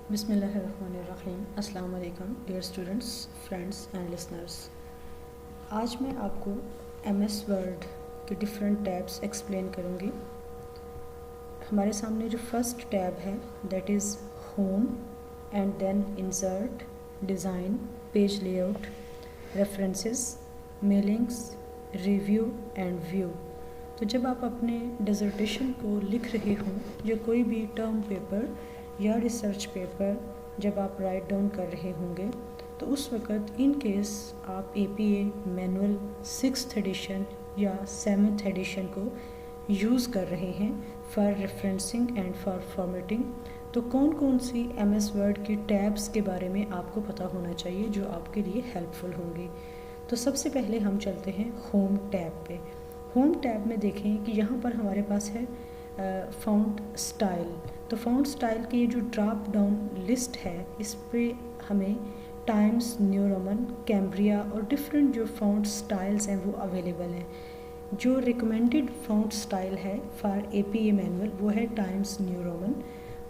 बिस्मिल्लाहिर्रहमानिर्रहीम। अस्सलाम वालेकुम dear students, friends and listeners. आज मैं आपको एमएस वर्ड के डिफरेंट टैब्स एक्सप्लेन करूँगी। हमारे सामने जो फर्स्ट टैब है that is home and then insert, design, page layout, references, mailings, review and view. तो जब आप अपने डिसर्टेशन को लिख रहे हों या कोई भी टर्म पेपर या रिसर्च पेपर जब आप राइट डाउन कर रहे होंगे तो उस वक़्त इन केस आप APA मैनुअल 6th एडिशन या 7th एडिशन को यूज़ कर रहे हैं for referencing and for formatting, तो कौन कौन सी MS वर्ड की टैब्स के बारे में आपको पता होना चाहिए जो आपके लिए हेल्पफुल होंगी। तो सबसे पहले हम चलते हैं होम टैब पे। होम टैब में देखें कि यहाँ पर हमारे पास है फ़ॉन्ट स्टाइल। तो फ़ॉन्ट स्टाइल की ये जो ड्रॉप डाउन लिस्ट है इस पे हमें टाइम्स न्यू रोमन, कैम्ब्रिया और डिफरेंट जो फ़ॉन्ट स्टाइल्स हैं वो अवेलेबल हैं। जो रिकमेंडेड फ़ॉन्ट स्टाइल है फॉर APA मैनुअल वो है टाइम्स न्यू रोमन।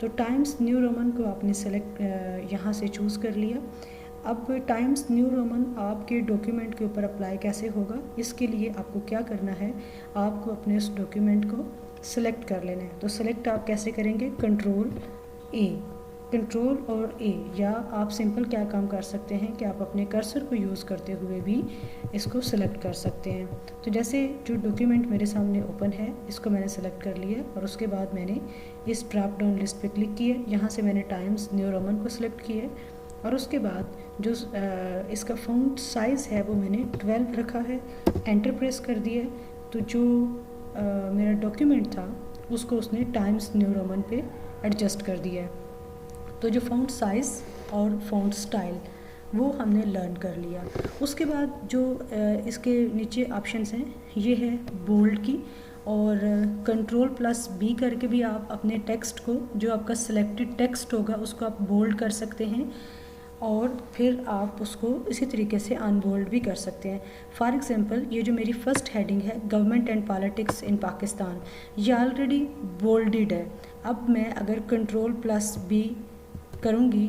तो टाइम्स न्यू रोमन को आपने सेलेक्ट यहाँ से चूज़ कर लिया। अब टाइम्स न्यू रोमन आपके डॉक्यूमेंट के ऊपर अप्लाई कैसे होगा, इसके लिए आपको क्या करना है, आपको अपने उस डॉक्यूमेंट को सेलेक्ट कर लेना है। तो सेलेक्ट आप कैसे करेंगे, कंट्रोल और ए, या आप सिंपल क्या काम कर सकते हैं कि आप अपने कर्सर को यूज़ करते हुए भी इसको सेलेक्ट कर सकते हैं। तो जैसे जो डॉक्यूमेंट मेरे सामने ओपन है इसको मैंने सेलेक्ट कर लिया और उसके बाद मैंने इस ड्रॉप डाउन लिस्ट पे क्लिक किया। यहाँ से मैंने टाइम्स न्यू रोमन को सिलेक्ट किया और उसके बाद जो इसका फ़ॉन्ट साइज़ है वो मैंने 12 रखा है, एंटर प्रेस कर दिया। तो जो मेरा डॉक्यूमेंट था उसको उसने टाइम्स न्यू रोमन पे एडजस्ट कर दिया है। तो जो फ़ॉन्ट साइज़ और फ़ॉन्ट स्टाइल वो हमने लर्न कर लिया। उसके बाद जो इसके नीचे ऑप्शंस हैं ये है बोल्ड की, और Ctrl+B करके भी आप अपने टेक्स्ट को, जो आपका सिलेक्टेड टेक्स्ट होगा उसको आप बोल्ड कर सकते हैं और फिर आप उसको इसी तरीके से अनबोल्ड भी कर सकते हैं। फॉर एग्ज़ाम्पल ये जो मेरी फ़र्स्ट हेडिंग है government and politics in Pakistan, ये ऑलरेडी बोल्डेड है। अब मैं अगर Ctrl+B करूँगी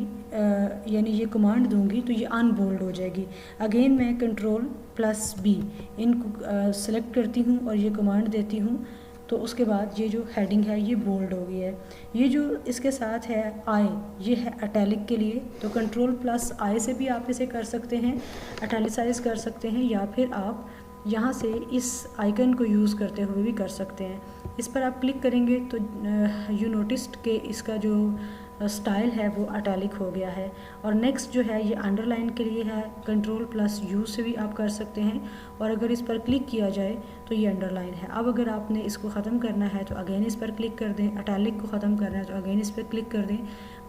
यानी ये कमांड दूंगी तो ये अनबोल्ड हो जाएगी। अगेन मैं Ctrl+B इनको सेलेक्ट करती हूँ और ये कमांड देती हूँ तो उसके बाद ये जो हेडिंग है ये बोल्ड हो गई है। ये जो इसके साथ है आई, ये है अटैलिक के लिए। तो Ctrl+I से भी आप इसे कर सकते हैं, अटैलिसाइज कर सकते हैं, या फिर आप यहाँ से इस आइकन को यूज़ करते हुए भी कर सकते हैं। इस पर आप क्लिक करेंगे तो यू नोटिस्ड कि इसका जो स्टाइल है वो अटैलिक हो गया है। और नेक्स्ट जो है ये अंडरलाइन के लिए है, Ctrl+U से भी आप कर सकते हैं और अगर इस पर क्लिक किया जाए तो ये अंडरलाइन है। अब अगर आपने इसको ख़त्म करना है तो अगेन इस पर क्लिक कर दें, अटैलिक को ख़त्म करना है तो अगेन इस पर क्लिक कर दें,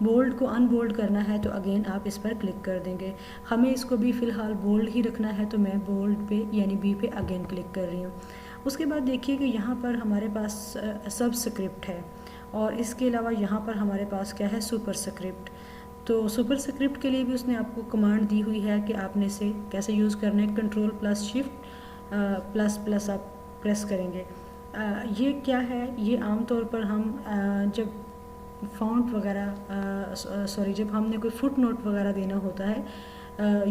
बोल्ड को अनबोल्ड करना है तो अगेन आप इस पर क्लिक कर देंगे। हमें इसको भी फ़िलहाल बोल्ड ही रखना है तो मैं बोल्ड पे यानी B पे अगेन क्लिक कर रही हूँ। उसके बाद देखिए कि यहाँ पर हमारे पास सबस्क्रिप्ट है और इसके अलावा यहाँ पर हमारे पास क्या है, सुपरस्क्रिप्ट। तो सुपरस्क्रिप्ट के लिए भी उसने आपको कमांड दी हुई है कि आपने इसे कैसे यूज़ करना है। Ctrl+Shift++ आप प्रेस करेंगे। ये क्या है, ये आमतौर पर हम जब फ़ॉन्ट वगैरह जब हमने कोई फुट नोट वगैरह देना होता है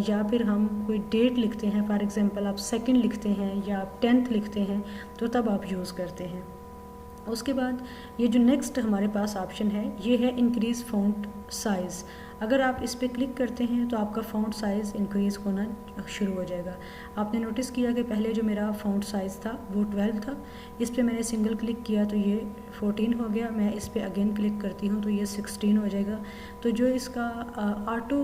या फिर हम कोई डेट लिखते हैं, फॉर एग्ज़ाम्पल आप 2nd लिखते हैं या आप 10th लिखते हैं तो तब आप यूज़ करते हैं। उसके बाद ये जो नेक्स्ट हमारे पास ऑप्शन है ये है इंक्रीज़ फ़ॉन्ट साइज़। अगर आप इस पर क्लिक करते हैं तो आपका फ़ॉन्ट साइज़ इंक्रीज़ होना शुरू हो जाएगा। आपने नोटिस किया कि पहले जो मेरा फ़ॉन्ट साइज़ था वो 12 था, इस पे मैंने सिंगल क्लिक किया तो ये 14 हो गया। मैं इस पे अगेन क्लिक करती हूँ तो ये 16 हो जाएगा। तो जो इसका ऑटो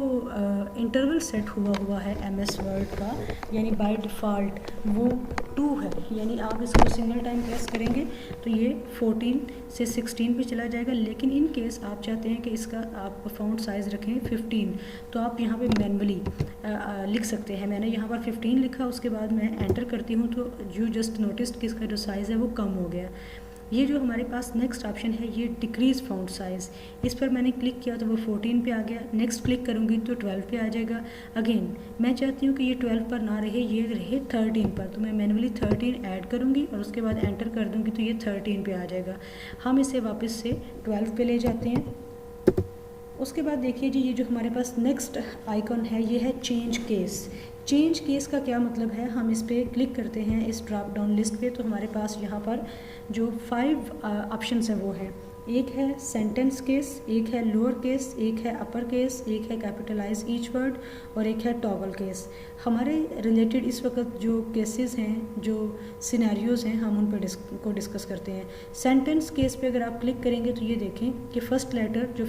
इंटरवल सेट हुआ है MS वर्ड का, यानी बाय डिफ़ॉल्ट वो 2 है, यानी आप इसको सिंगल टाइम प्रेस करेंगे तो ये 14 से 16 पे चला जाएगा। लेकिन इन केस आप चाहते हैं कि इसका आप फ़ॉन्ट साइज़ रखें 15 तो आप यहाँ पे मैनुअली लिख सकते हैं। मैंने यहाँ पर 15 लिखा, उसके बाद मैं एंटर करती हूँ तो यू जस्ट नोटिस्ड कि इसका जो साइज़ है वो कम हो गया। ये जो हमारे पास नेक्स्ट ऑप्शन है ये डिक्रीज़ फ़ॉन्ट साइज़, इस पर मैंने क्लिक किया तो वो 14 पे आ गया। नेक्स्ट क्लिक करूँगी तो 12 पे आ जाएगा। अगेन मैं चाहती हूँ कि ये 12 पर ना रहे, ये रहे 13 पर, तो मैं मैनुअली 13 ऐड करूँगी और उसके बाद एंटर कर दूँगी तो ये 13 पे आ जाएगा। हम इसे वापस से 12 पे ले जाते हैं। उसके बाद देखिए जी, ये जो हमारे पास नेक्स्ट आइकॉन है ये है चेंज केस। चेंज केस का क्या मतलब है, हम इस पर क्लिक करते हैं इस ड्रॉप डाउन लिस्ट पे, तो हमारे पास यहाँ पर जो 5 ऑप्शंस हैं वो हैं, एक है सेंटेंस केस, एक है लोअर केस, एक है अपर केस, एक है कैपिटलाइज ईच वर्ड और एक है टॉगल केस। हमारे रिलेटेड इस वक्त जो केसेस हैं, जो सिनेरियोज़ हैं, हम उन पर डिस्कस करते हैं। सेंटेंस केस पे अगर आप क्लिक करेंगे तो ये देखें कि फर्स्ट लेटर जो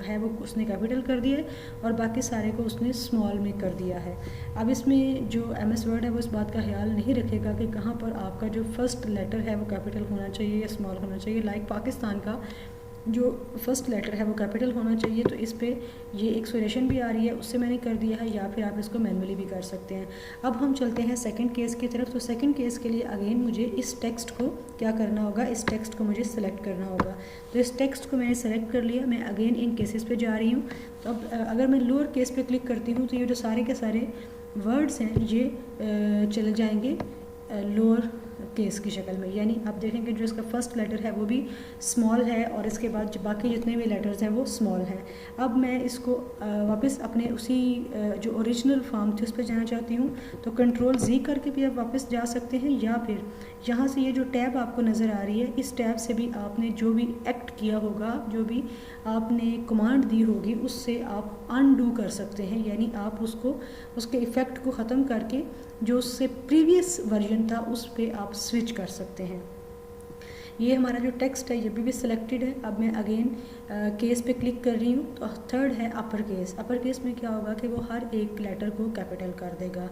है वो उसने कैपिटल कर दिया है और बाकी सारे को उसने स्मॉल में कर दिया है। अब इसमें जो MS वर्ड है वो इस बात का ख्याल नहीं रखेगा कि कहाँ पर आपका जो फर्स्ट लेटर है वो कैपिटल होना चाहिए या स्मॉल होना चाहिए। लाइक पाकिस्तान का जो फर्स्ट लेटर है वो कैपिटल होना चाहिए, तो इस पे ये एक सॉल्यूशन भी आ रही है, उससे मैंने कर दिया है, या फिर आप इसको मैनुअली भी कर सकते हैं। अब हम चलते हैं सेकंड केस की तरफ। तो सेकंड केस के लिए अगेन मुझे इस टेक्स्ट को क्या करना होगा, इस टेक्स्ट को मुझे सेलेक्ट करना होगा। तो इस टेक्स्ट को मैंने सेलेक्ट कर लिया, मैं अगेन इन केसेस पे जा रही हूँ। तो अब अगर मैं लोअर केस पे क्लिक करती हूँ तो ये जो सारे के सारे वर्ड्स हैं ये चले जाएंगे लोअर केस की शक्ल में, यानी आप देखेंगे जो इसका फर्स्ट लेटर है वो भी स्मॉल है और इसके बाद जो बाकी जितने भी लेटर्स हैं वो स्मॉल हैं। अब मैं इसको वापस अपने उसी जो ओरिजिनल फॉर्म थी उस पर जाना चाहती हूँ, तो Ctrl+Z करके भी आप वापस जा सकते हैं, या फिर यहाँ से ये जो टैब आपको नज़र आ रही है, इस टैब से भी आपने जो भी एक्ट किया होगा, जो भी आपने कमांड दी होगी, उससे आप अनडू कर सकते हैं, यानी आप उसको उसके इफ़ेक्ट को ख़त्म करके जो उससे प्रीवियस वर्जन था उस पर आप स्विच कर सकते हैं। ये हमारा जो टेक्स्ट है ये भी सिलेक्टेड है। अब मैं अगेन केस पे क्लिक कर रही हूँ, तो थर्ड है अपर केस। अपर केस में क्या होगा कि वो हर एक लेटर को कैपिटल कर देगा।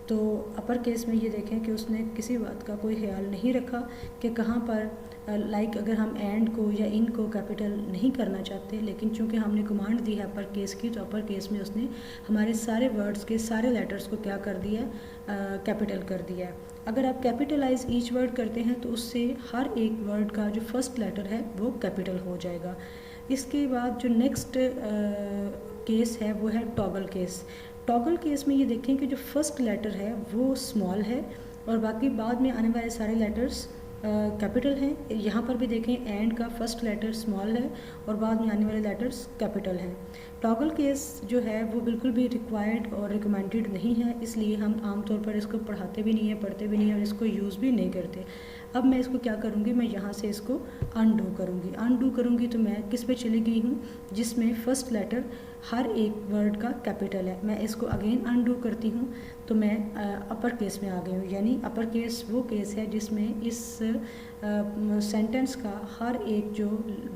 तो अपर केस में ये देखें कि उसने किसी बात का कोई ख्याल नहीं रखा कि कहाँ पर लाइक अगर हम एंड को या इन को कैपिटल नहीं करना चाहते, लेकिन चूंकि हमने कमांड दी है अपर केस की, तो अपर केस में उसने हमारे सारे वर्ड्स के सारे लेटर्स को क्या कर दिया, कैपिटल कर दिया है। अगर आप कैपिटलाइज ईच वर्ड करते हैं तो उससे हर एक वर्ड का जो फर्स्ट लेटर है वो कैपिटल हो जाएगा। इसके बाद जो नेक्स्ट केस है वो है टॉगल केस। टॉगल केस में ये देखें कि जो फर्स्ट लेटर है वो स्मॉल है और बाकी बाद में आने वाले सारे लेटर्स कैपिटल हैं। यहाँ पर भी देखें एंड का फर्स्ट लेटर स्मॉल है और बाद में आने वाले लेटर्स कैपिटल हैं। टॉगल केस जो है वो बिल्कुल भी रिक्वायर्ड और रिकमेंडेड नहीं है, इसलिए हम आमतौर पर इसको पढ़ाते भी नहीं हैं, पढ़ते भी नहीं हैं और इसको यूज़ भी नहीं करते। अब मैं इसको क्या करूँगी, मैं यहाँ से इसको अनडू करूँगी। अनडू करूँगी तो मैं किस पे चली गई हूँ, जिसमें फ़र्स्ट लेटर हर एक वर्ड का कैपिटल है। मैं इसको अगेन अनडू करती हूँ तो मैं अपर केस में आ गई हूँ, यानी अपर केस वो केस है जिसमें इस सेंटेंस का हर एक जो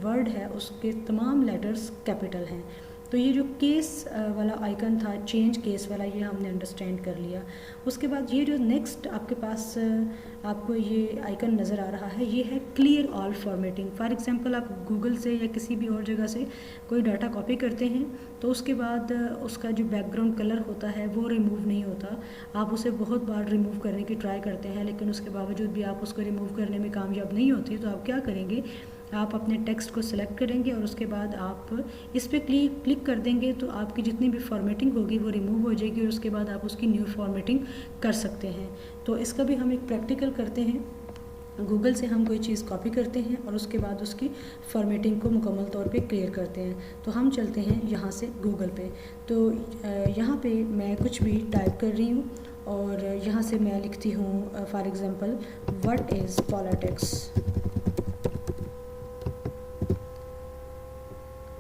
वर्ड है उसके तमाम लेटर्स कैपिटल हैं। तो ये जो केस वाला आइकन था, चेंज केस वाला, ये हमने अंडरस्टैंड कर लिया। उसके बाद ये जो नेक्स्ट आपके पास आपको ये आइकन नज़र आ रहा है, ये है clear all formatting. For example आप गूगल से या किसी भी और जगह से कोई डाटा कॉपी करते हैं तो उसके बाद उसका जो बैकग्राउंड कलर होता है वो रिमूव नहीं होता। आप उसे बहुत बार रिमूव करने की ट्राई करते हैं, लेकिन उसके बावजूद भी आप उसको रिमूव करने में कामयाब नहीं होती। तो आप क्या करेंगे, आप अपने टेक्स्ट को सिलेक्ट करेंगे और उसके बाद आप इस पर क्लिक कर देंगे तो आपकी जितनी भी फॉर्मेटिंग होगी वो रिमूव हो जाएगी और उसके बाद आप उसकी न्यू फॉर्मेटिंग कर सकते हैं। तो इसका भी हम एक प्रैक्टिकल करते हैं। गूगल से हम कोई चीज़ कॉपी करते हैं और उसके बाद उसकी फॉर्मेटिंग को मुकम्मल तौर पे क्लियर करते हैं। तो हम चलते हैं यहाँ से गूगल पे। तो यहाँ पे मैं कुछ भी टाइप कर रही हूँ और यहाँ से मैं लिखती हूँ for example what is politics.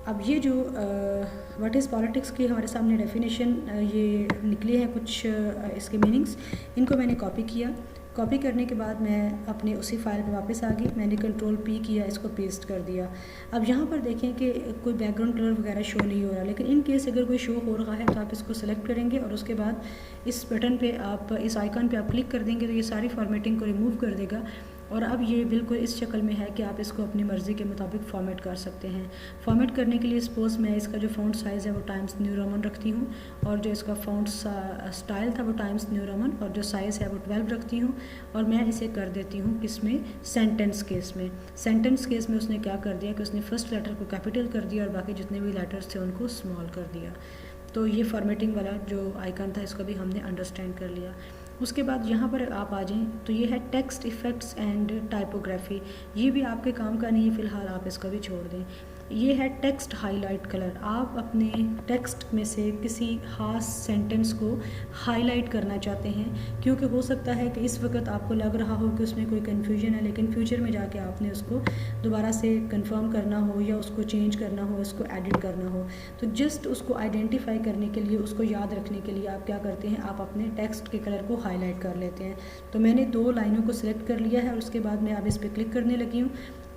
अब ये जो व्हाट इज़ पॉलिटिक्स की हमारे सामने डेफिनेशन ये निकली है, कुछ इसके मीनिंग्स, इनको मैंने कॉपी किया। कॉपी करने के बाद मैं अपने उसी फाइल पे वापस आ गई, मैंने Ctrl+P किया, इसको पेस्ट कर दिया। अब यहाँ पर देखें कि कोई बैकग्राउंड कलर वगैरह शो नहीं हो रहा, लेकिन इन केस अगर कोई शो हो रहा है तो आप इसको सेलेक्ट करेंगे और उसके बाद इस बटन पे आप, इस आइकन पे आप क्लिक कर देंगे तो ये सारी फॉर्मेटिंग को रिमूव कर देगा और अब ये बिल्कुल इस शक्ल में है कि आप इसको अपनी मर्ज़ी के मुताबिक फॉर्मेट कर सकते हैं। फॉर्मेट करने के लिए सपोज़ मैं इसका जो फ़ॉन्ट साइज़ है वो टाइम्स न्यू रोमन रखती हूँ और जो इसका फ़ॉन्ट स्टाइल था वो टाइम्स न्यू रोमन और जो साइज़ है वो 12 रखती हूँ और मैं इसे कर देती हूँ किसमें, सेंटेंस केस में। सेंटेंस केस में उसने क्या कर दिया कि उसने फर्स्ट लेटर को कैपिटल कर दिया और बाकी जितने भी लेटर्स थे उनको स्मॉल कर दिया। तो ये फॉर्मेटिंग वाला जो आइकन था इसको भी हमने अंडरस्टैंड कर लिया। उसके बाद यहाँ पर आप आ जाएं तो ये है टेक्स्ट इफ़ेक्ट्स एंड टाइपोग्राफी। ये भी आपके काम का नहीं है फ़िलहाल, आप इसका भी छोड़ दें। ये है टेक्स्ट हाईलाइट कलर। आप अपने टेक्स्ट में से किसी खास सेंटेंस को हाईलाइट करना चाहते हैं, क्योंकि हो सकता है कि इस वक्त आपको लग रहा हो कि उसमें कोई कन्फ्यूजन है, लेकिन फ्यूचर में जाके आपने उसको दोबारा से कंफर्म करना हो या उसको चेंज करना हो, उसको एडिट करना हो। तो जस्ट उसको आइडेंटिफाई करने के लिए, उसको याद रखने के लिए आप क्या करते हैं, आप अपने टेक्स्ट के कलर को हाईलाइट कर लेते हैं। तो मैंने 2 लाइनों को सिलेक्ट कर लिया है और उसके बाद मैं अब इस पर क्लिक करने लगी हूँ।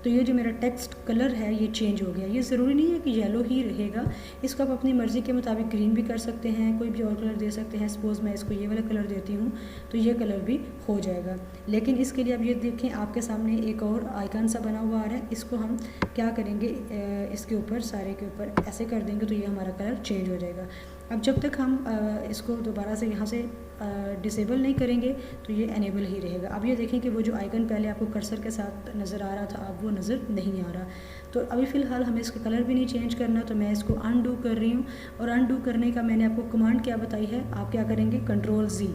तो ये जो मेरा टेक्स्ट कलर है ये चेंज हो गया। ये ज़रूरी नहीं है कि येलो ही रहेगा, इसको आप अपनी मर्ज़ी के मुताबिक ग्रीन भी कर सकते हैं, कोई भी और कलर दे सकते हैं। सपोज़ मैं इसको ये वाला कलर देती हूँ तो ये कलर भी हो जाएगा। लेकिन इसके लिए अब ये देखें, आपके सामने एक और आइकन सा बना हुआ आ रहा है। इसको हम क्या करेंगे, इसके ऊपर सारे के ऊपर ऐसे कर देंगे तो ये हमारा कलर चेंज हो जाएगा। अब जब तक हम इसको दोबारा से यहाँ से डिसेबल नहीं करेंगे तो ये एनेबल ही रहेगा। अब ये देखें कि वो जो आइकन पहले आपको कर्सर के साथ नज़र आ रहा था, अब वो नज़र नहीं आ रहा। तो अभी फ़िलहाल हमें इसका कलर भी नहीं चेंज करना, तो मैं इसको अनडू कर रही हूँ। और अनडू करने का मैंने आपको कमांड क्या बताई है, आप क्या करेंगे, कंट्रोल-Z।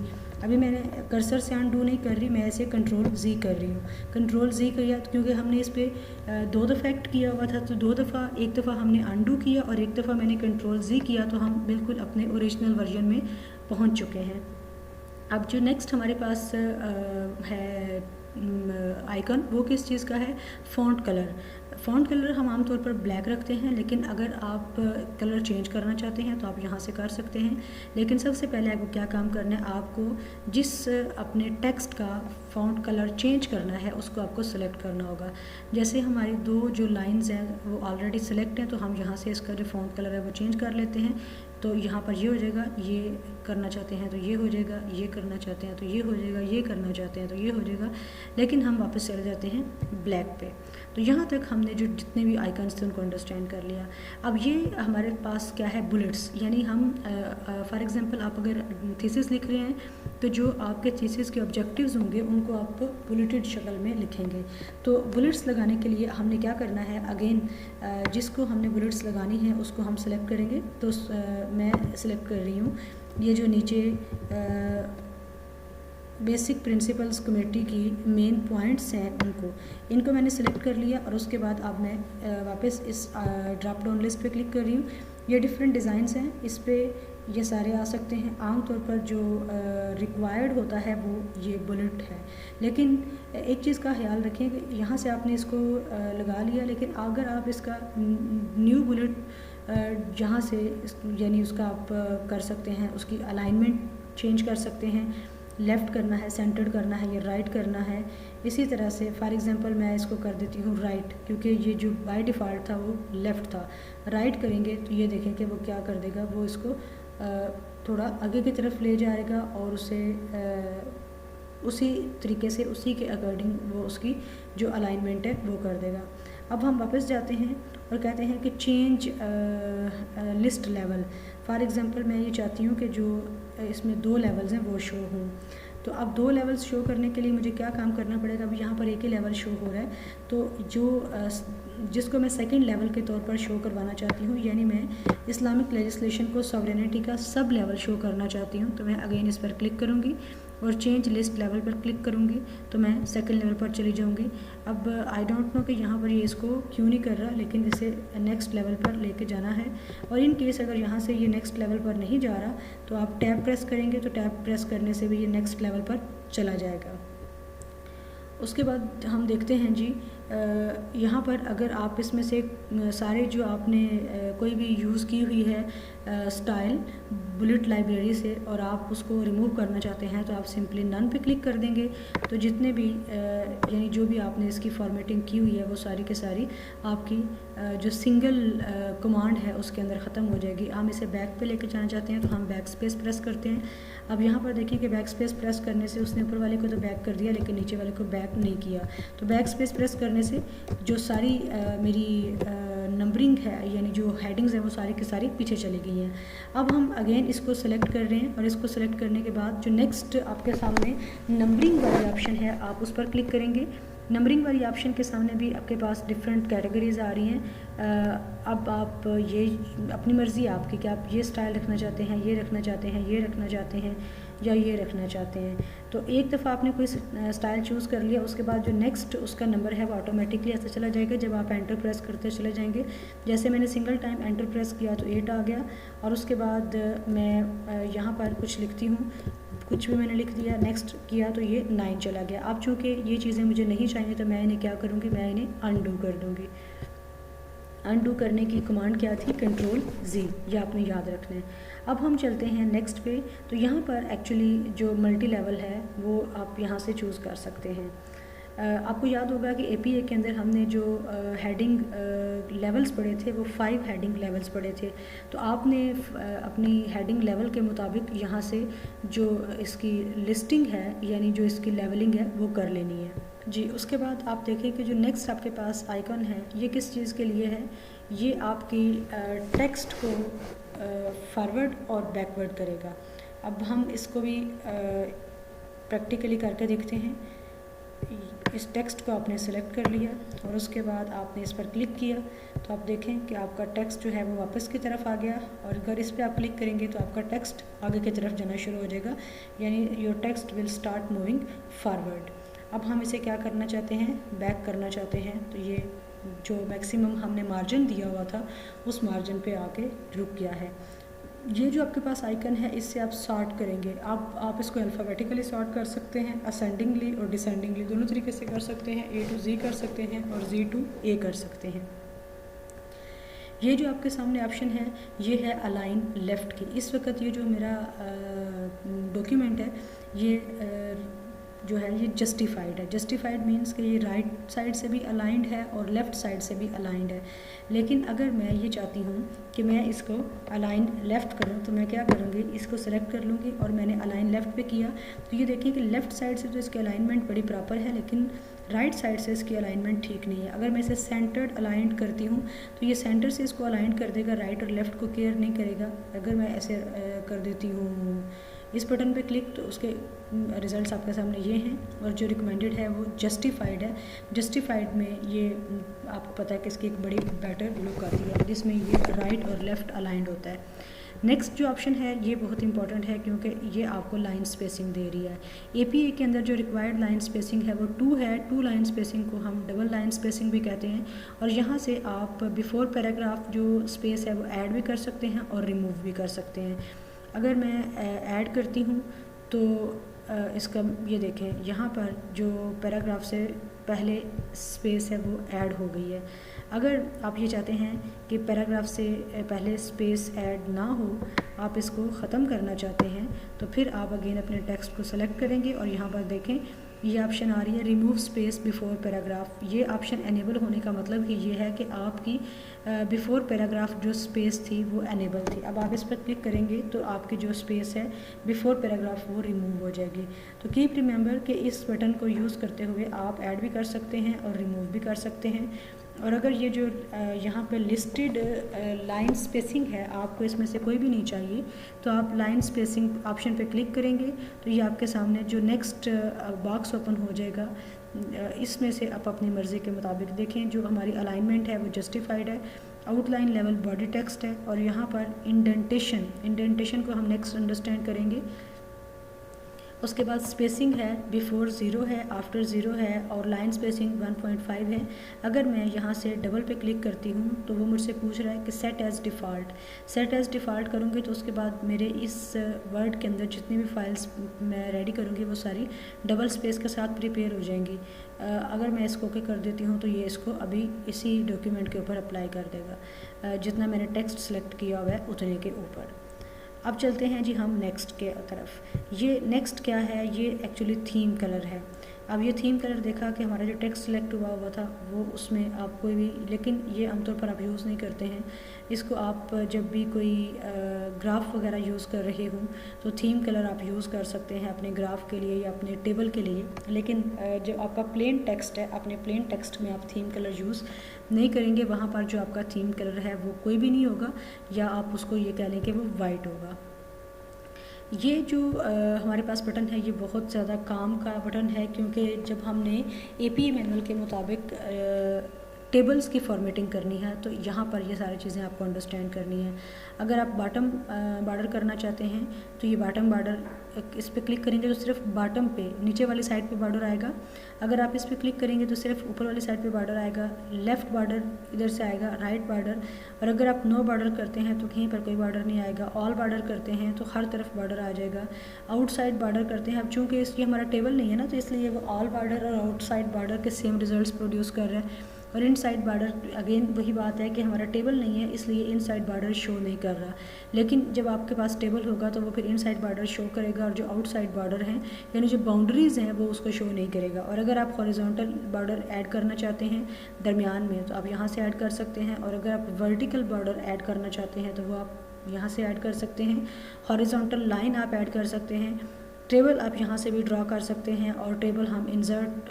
अभी मैंने कर्सर से अनडू नहीं कर रही, मैं ऐसे कंट्रोल-Z कर रही हूँ। कंट्रोल-Z किया क्योंकि हमने इस पर 2 दफ़ा एक्ट किया हुआ था, तो 2 दफ़ा, एक दफ़ा हमने अनडू किया और एक दफ़ा मैंने कंट्रोल-Z किया, तो हम बिल्कुल अपने ओरिजिनल वर्जन में पहुँच चुके हैं। अब जो नेक्स्ट हमारे पास है आइकन, वो किस चीज़ का है, फ़ॉन्ट कलर। फ़ॉन्ट कलर हम आमतौर पर ब्लैक रखते हैं, लेकिन अगर आप कलर चेंज करना चाहते हैं तो आप यहाँ से कर सकते हैं। लेकिन सबसे पहले आपको क्या काम करना है, आपको जिस अपने टेक्स्ट का फ़ॉन्ट कलर चेंज करना है उसको आपको सेलेक्ट करना होगा। जैसे हमारी 2 जो लाइंस हैं वो ऑलरेडी सेलेक्ट हैं, तो हम यहाँ से इसका जो फ़ॉन्ट कलर है वो चेंज कर लेते हैं। तो यहाँ पर ये हो जाएगा, ये करना चाहते हैं तो ये हो जाएगा, ये करना चाहते हैं तो ये हो जाएगा, ये करना चाहते हैं तो ये हो जाएगा। लेकिन हम वापस चले जाते हैं ब्लैक पे। तो यहाँ तक हमने जो जितने भी आइकन्स थे उनको अंडरस्टैंड कर लिया। अब ये हमारे पास क्या है, बुलेट्स। यानी हम फॉर एग्जांपल आप अगर थीसिस लिख रहे हैं तो जो आपके थीसिस के ऑब्जेक्टिव्स होंगे उनको आप बुलेटेड शक्ल में लिखेंगे। तो बुलेट्स लगाने के लिए हमने क्या करना है, अगेन जिसको हमने बुलेट्स लगानी है उसको हम सेलेक्ट करेंगे। तो मैं सिलेक्ट कर रही हूँ ये जो नीचे बेसिक प्रिंसिपल्स कमेटी की मेन पॉइंट्स हैं, इनको मैंने सिलेक्ट कर लिया। और उसके बाद अब मैं वापस इस ड्रॉप डाउन लिस्ट पे क्लिक कर रही हूँ। ये डिफरेंट डिज़ाइंस हैं, इस पर ये सारे आ सकते हैं। आमतौर पर जो रिक्वायर्ड होता है वो ये बुलेट है। लेकिन एक चीज़ का ख्याल रखें कि यहाँ से आपने इसको लगा लिया, लेकिन अगर आप इसका न्यू बुलेट जहाँ से यानी उसका आप कर सकते हैं, उसकी अलाइनमेंट चेंज कर सकते हैं, लेफ़्ट करना है, सेंटर्ड करना है या राइट करना है। इसी तरह से फॉर एग्जांपल मैं इसको कर देती हूँ राइट, क्योंकि ये जो बाय डिफ़ॉल्ट था वो लेफ़्ट था। राइट करेंगे तो ये देखें कि वो क्या कर देगा, वो इसको थोड़ा आगे की तरफ ले जाएगा और उसे उसी तरीके से, उसी के अकॉर्डिंग वो उसकी जो अलाइनमेंट है वो कर देगा। अब हम वापस जाते हैं और कहते हैं कि change list level. For example मैं ये चाहती हूँ कि जो इसमें 2 लेवल्स हैं वो शो हों। तो अब 2 लेवल्स शो करने के लिए मुझे क्या काम करना पड़ेगा, अभी यहाँ पर एक ही लेवल शो हो रहा है। तो जो जिसको मैं सेकंड लेवल के तौर पर शो करवाना चाहती हूँ, यानी मैं इस्लामिक लेजिस्लेशन को सॉवरेनिटी का सब लेवल शो करना चाहती हूँ, तो मैं अगेन इस पर क्लिक करूँगी और चेंज लिस्ट लेवल पर क्लिक करूँगी तो मैं सेकंड लेवल पर चली जाऊँगी। अब आई डोंट नो कि यहाँ पर ये इसको क्यों नहीं कर रहा, लेकिन इसे नेक्स्ट लेवल पर लेके जाना है। और इन केस अगर यहाँ से ये नेक्स्ट लेवल पर नहीं जा रहा तो आप टैब प्रेस करेंगे, तो टैब प्रेस करने से भी ये नेक्स्ट लेवल पर चला जाएगा। उसके बाद हम देखते हैं जी, यहाँ पर अगर आप इसमें से सारे जो आपने कोई भी यूज़ की हुई है स्टाइल बुलेट लाइब्रेरी से और आप उसको रिमूव करना चाहते हैं, तो आप सिंपली नन पे क्लिक कर देंगे। तो जितने भी यानी जो भी आपने इसकी फॉर्मेटिंग की हुई है वो सारी के सारी आपकी जो सिंगल कमांड है उसके अंदर ख़त्म हो जाएगी। हम इसे बैक पे लेके जाना चाहते हैं तो हम बैक स्पेस प्रेस करते हैं। अब यहाँ पर देखिए कि बैक स्पेस प्रेस करने से उसने ऊपर वाले को तो बैक कर दिया, लेकिन नीचे वाले को बैक नहीं किया। तो बैक स्पेस प्रेस करने से जो सारी मेरी नंबरिंग है, यानी जो हेडिंग्स हैं वो सारी की सारी पीछे चली गई हैं। अब हम अगेन इसको सेलेक्ट कर रहे हैं और इसको सेलेक्ट करने के बाद जो नेक्स्ट आपके सामने नंबरिंग वाली ऑप्शन है आप उस पर क्लिक करेंगे। नंबरिंग वाली ऑप्शन के सामने भी आपके पास डिफरेंट कैटेगरीज आ रही हैं। अब आप ये अपनी मर्ज़ी आपकी कि आप ये स्टाइल रखना चाहते हैं, ये रखना चाहते हैं, ये रखना चाहते हैं या ये रखना चाहते हैं। तो एक दफ़ा आपने कोई स्टाइल चूज़ कर लिया, उसके बाद जो नेक्स्ट उसका नंबर है वो ऑटोमेटिकली ऐसे चला जाएगा जब आप एंटर प्रेस करते चले जाएंगे। जैसे मैंने सिंगल टाइम एंटर प्रेस किया तो 8 आ गया, और उसके बाद मैं यहाँ पर कुछ लिखती हूँ, कुछ भी मैंने लिख दिया, नेक्स्ट किया तो ये 9 चला गया। अब चूँकि ये चीज़ें मुझे नहीं चाहिए तो मैं इन्हें क्या करूँगी, मैं इन्हें अनडू कर दूँगी। अनडू करने की कमांड क्या थी, कंट्रोल Z, ये आपने याद रखना है। अब हम चलते हैं नेक्स्ट पे। तो यहाँ पर एक्चुअली जो मल्टी लेवल है वो आप यहाँ से चूज़ कर सकते हैं। आपको याद होगा कि APA के अंदर हमने जो हेडिंग लेवल्स पढ़े थे वो 5 हेडिंग लेवल्स पढ़े थे। तो आपने अपनी हेडिंग लेवल के मुताबिक यहाँ से जो इसकी लिस्टिंग है यानी जो इसकी लेवलिंग है वो कर लेनी है जी। उसके बाद आप देखें कि जो नेक्स्ट आपके पास आइकन है ये किस चीज़ के लिए है, ये आपकी टेक्स्ट को फॉरवर्ड और बैकवर्ड करेगा। अब हम इसको भी प्रैक्टिकली करके देखते हैं। इस टेक्स्ट को आपने सेलेक्ट कर लिया और उसके बाद आपने इस पर क्लिक किया तो आप देखें कि आपका टेक्स्ट जो है वो वापस की तरफ आ गया, और अगर इस पर आप क्लिक करेंगे तो आपका टेक्स्ट आगे की तरफ जाना शुरू हो जाएगा, यानी your text will start moving forward. अब हम इसे क्या करना चाहते हैं, बैक करना चाहते हैं। तो ये जो मैक्सिमम हमने मार्जिन दिया हुआ था उस मार्जिन पे आके रुक गया है। ये जो आपके पास आइकन है इससे आप सॉर्ट करेंगे। आप इसको अल्फ़ाबेटिकली सॉर्ट कर सकते हैं, असेंडिंगली और डिसेंडिंगली दोनों तरीके से कर सकते हैं। A to Z कर सकते हैं और Z to A कर सकते हैं। ये जो आपके सामने ऑप्शन है ये है अलाइन लेफ़्ट की। इस वक्त ये जो मेरा डॉक्यूमेंट है ये जो है ये जस्टिफाइड है। जस्टिफाइड मीन्स कि ये राइट साइड से भी अलाइंड है और लेफ़्ट साइड से भी अलाइंड है। लेकिन अगर मैं ये चाहती हूँ कि मैं इसको अलाइन लेफ़्ट करूँ तो मैं क्या करूँगी, इसको सेलेक्ट कर लूँगी और मैंने अलाइन लेफ़्ट पे किया तो ये देखिए कि लेफ़्ट साइड से तो इसकी अलाइनमेंट बड़ी प्रॉपर है, लेकिन राइट साइड से इसकी अलाइनमेंट ठीक नहीं है। अगर मैं इसे सेंटर्ड अलाइंड करती हूँ तो ये सेंटर से इसको अलाइन कर देगा, राइट और लेफ़्ट को केयर नहीं करेगा। अगर मैं ऐसे कर देती हूँ इस बटन पे क्लिक तो उसके रिज़ल्ट्स आपके सामने ये हैं, और जो रिकमेंडेड है वो जस्टिफाइड है। जस्टिफाइड में ये आपको पता है कि इसकी एक बड़ी बेटर लुक आती है जिसमें ये राइट और लेफ़्ट अलाइंड होता है। नेक्स्ट जो ऑप्शन है ये बहुत इंपॉर्टेंट है क्योंकि ये आपको लाइन स्पेसिंग दे रही है। APA के अंदर जो रिक्वायर्ड लाइन स्पेसिंग है वो 2 है। 2 लाइन स्पेसिंग को हम डबल लाइन स्पेसिंग भी कहते हैं, और यहाँ से आप बिफोर पैराग्राफ जो स्पेस है वो ऐड भी कर सकते हैं और रिमूव भी कर सकते हैं। अगर मैं ऐड करती हूँ तो इसका ये देखें यहाँ पर जो पैराग्राफ से पहले स्पेस है वो ऐड हो गई है। अगर आप ये चाहते हैं कि पैराग्राफ से पहले स्पेस ऐड ना हो, आप इसको ख़त्म करना चाहते हैं, तो फिर आप अगेन अपने टेक्स्ट को सेलेक्ट करेंगे और यहाँ पर देखें ये ऑप्शन आ रही है रिमूव स्पेस बिफोर पैराग्राफ। ये ऑप्शन एनेबल होने का मतलब कि ये है कि आपकी बिफोर पैराग्राफ जो स्पेस थी वो एनेबल थी। अब आप इस पर क्लिक करेंगे तो आपकी जो स्पेस है बिफोर पैराग्राफ वो रिमूव हो जाएगी। तो कीप रिमेंबर कि इस बटन को यूज़ करते हुए आप ऐड भी कर सकते हैं और रिमूव भी कर सकते हैं। और अगर ये जो यहाँ पे लिस्टेड लाइन स्पेसिंग है आपको इसमें से कोई भी नहीं चाहिए तो आप लाइन स्पेसिंग ऑप्शन पे क्लिक करेंगे तो ये आपके सामने जो नेक्स्ट बॉक्स ओपन हो जाएगा। इसमें से आप अपनी मर्ज़ी के मुताबिक देखें। जो हमारी अलाइनमेंट है वो जस्टिफाइड है, आउटलाइन लेवल बॉडी टेक्स्ट है, और यहाँ पर इंडेंटेशन को हम नेक्स्ट अंडरस्टैंड करेंगे। उसके बाद स्पेसिंग है, बिफोर 0 है, आफ्टर 0 है और लाइन स्पेसिंग 1.5 है। अगर मैं यहाँ से डबल पे क्लिक करती हूँ तो वो मुझसे पूछ रहा है कि सेट एज़ डिफ़ॉल्ट करूँगी तो उसके बाद मेरे इस वर्ड के अंदर जितनी भी फाइल्स मैं रेडी करूँगी वो सारी डबल स्पेस के साथ प्रिपेयर हो जाएंगी। अगर मैं इसको ओके कर देती हूँ तो ये इसको अभी इसी डॉक्यूमेंट के ऊपर अप्लाई कर देगा, जितना मैंने टेक्स्ट सेलेक्ट किया हुआ है उतने के ऊपर। अब चलते हैं जी हम नेक्स्ट के तरफ। ये नेक्स्ट क्या है, ये एक्चुअली थीम कलर है। अब ये थीम कलर देखा कि हमारा जो टेक्स्ट सेलेक्ट हुआ था वो उसमें आप कोई भी, लेकिन ये आमतौर पर आप यूज़ नहीं करते हैं इसको। आप जब भी कोई ग्राफ वगैरह यूज़ कर रहे हों तो थीम कलर आप यूज़ कर सकते हैं अपने ग्राफ के लिए या अपने टेबल के लिए। लेकिन जब आपका प्लेन टेक्स्ट है, अपने प्लेन टेक्स्ट में आप थीम कलर यूज़ नहीं करेंगे। वहाँ पर जो आपका थीम कलर है वो कोई भी नहीं होगा, या आप उसको ये कह लें कि वो वाइट होगा। ये जो हमारे पास बटन है ये बहुत ज़्यादा काम का बटन है, क्योंकि जब हमने APA मैनुअल के मुताबिक टेबल्स की फॉर्मेटिंग करनी है तो यहाँ पर ये सारी चीज़ें आपको अंडरस्टैंड करनी है। अगर आप बॉटम बॉर्डर करना चाहते हैं तो ये बॉटम बॉर्डर, इस पर क्लिक करेंगे तो सिर्फ बॉटम पे नीचे वाली साइड पे बॉर्डर आएगा। अगर आप इस पर क्लिक करेंगे तो सिर्फ ऊपर वाली साइड पे बॉर्डर आएगा। लेफ़्ट बॉर्डर इधर से आएगा, राइट बॉर्डर। और अगर आप नो बॉर्डर करते हैं तो कहीं पर कोई बॉर्डर नहीं आएगा। ऑल बॉर्डर करते हैं तो हर तरफ बॉर्डर आ जाएगा। आउटसाइड बॉर्डर करते हैं, अब चूँकि इसलिए हमारा टेबल नहीं है ना, तो इसलिए वो ऑल बॉर्डर और आउटसाइड बॉर्डर के सेम रिजल्ट्स प्रोड्यूस कर रहा है। और इनसाइड बॉर्डर, अगेन वही बात है कि हमारा टेबल नहीं है इसलिए इनसाइड बॉर्डर शो नहीं कर रहा। लेकिन जब आपके पास टेबल होगा तो वो फिर इनसाइड बॉर्डर शो करेगा और जो आउटसाइड बॉर्डर हैं यानी जो बाउंड्रीज़ हैं वो उसको शो नहीं करेगा। और अगर आप हॉरिजॉन्टल बॉर्डर ऐड करना चाहते हैं दरमियान में तो आप यहाँ से ऐड कर सकते हैं। और अगर आप वर्टिकल बॉर्डर ऐड करना चाहते हैं तो वो आप यहाँ से ऐड कर सकते हैं। हॉरिजॉन्टल लाइन आप ऐड कर सकते हैं। टेबल आप यहाँ से भी ड्रॉ कर सकते हैं और टेबल हम इंसर्ट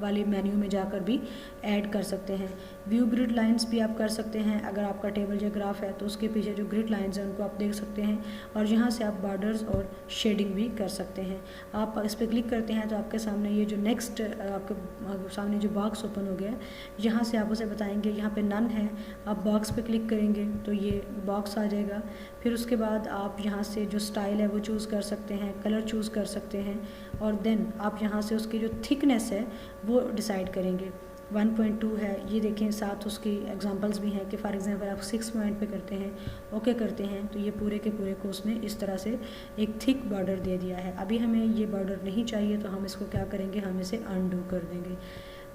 वाले मेन्यू में जाकर भी ऐड कर सकते हैं। व्यू ग्रिड लाइंस भी आप कर सकते हैं। अगर आपका टेबल जो ग्राफ है तो उसके पीछे जो ग्रिड लाइंस हैं उनको आप देख सकते हैं और यहाँ से आप बॉर्डर्स और शेडिंग भी कर सकते हैं। आप इस पर क्लिक करते हैं तो आपके सामने ये जो नेक्स्ट आपके सामने जो बॉक्स ओपन हो गया, यहाँ से आप उसे बताएंगे यहाँ पे नन है, आप बॉक्स पे क्लिक करेंगे तो ये बॉक्स आ जाएगा। फिर उसके बाद आप यहाँ से जो स्टाइल है वो चूज़ कर सकते हैं, कलर चूज़ कर सकते हैं और देन आप यहाँ से उसकी जो थिकनेस है वो डिसाइड करेंगे। 1.2 है, ये देखें साथ उसकी एग्जांपल्स भी हैं कि फॉर एग्जांपल आप 6 पॉइंट पे करते हैं, ओके करते हैं तो ये पूरे के पूरे को उसने इस तरह से एक थिक बॉर्डर दे दिया है। अभी हमें ये बॉर्डर नहीं चाहिए तो हम इसको क्या करेंगे, हम इसे अनडू कर देंगे।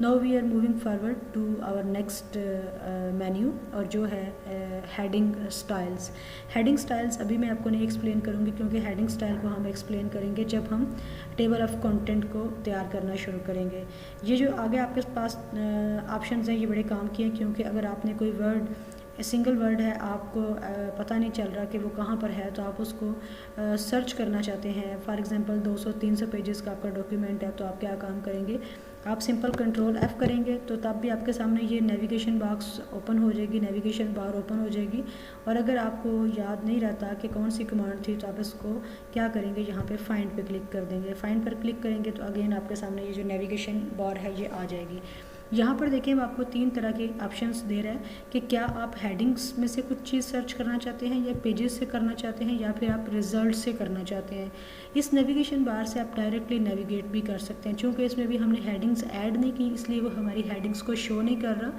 Now we are moving forward to our next menu और जो है हेडिंग स्टाइल्स। हेडिंग स्टाइल्स अभी मैं आपको नहीं एक्सप्लेन करूँगी क्योंकि हेडिंग स्टाइल को हम एक्सप्लेन करेंगे जब हम टेबल ऑफ कंटेंट को तैयार करना शुरू करेंगे। ये जो आगे आपके पास ऑप्शंस हैं ये बड़े काम के हैं क्योंकि अगर आपने कोई वर्ड सिंगल वर्ड है आपको पता नहीं चल रहा कि वो कहाँ पर है तो आप उसको सर्च करना चाहते हैं। फॉर एग्जांपल 200-300 पेजेस का आपका डॉक्यूमेंट है तो आप क्या काम करेंगे, आप सिंपल कंट्रोल F करेंगे तो तब भी आपके सामने ये नेविगेशन बॉक्स ओपन हो जाएगी, नेविगेशन बार ओपन हो जाएगी। और अगर आपको याद नहीं रहता कि कौन सी कमांड थी तो आप इसको क्या करेंगे, यहाँ पे फाइंड पे क्लिक कर देंगे। फाइंड पर क्लिक करेंगे तो अगेन आपके सामने ये जो नेविगेशन बार है ये आ जाएगी। यहाँ पर देखिए हम आपको 3 तरह के ऑप्शंस दे रहा है कि क्या आप हेडिंग्स में से कुछ चीज़ सर्च करना चाहते हैं या पेजेस से करना चाहते हैं या फिर आप रिजल्ट से करना चाहते हैं। इस नेविगेशन बार से आप डायरेक्टली नेविगेट भी कर सकते हैं। चूँकि इसमें भी हमने हेडिंग्स ऐड नहीं की इसलिए वो हमारी हेडिंग्स को शो नहीं कर रहा।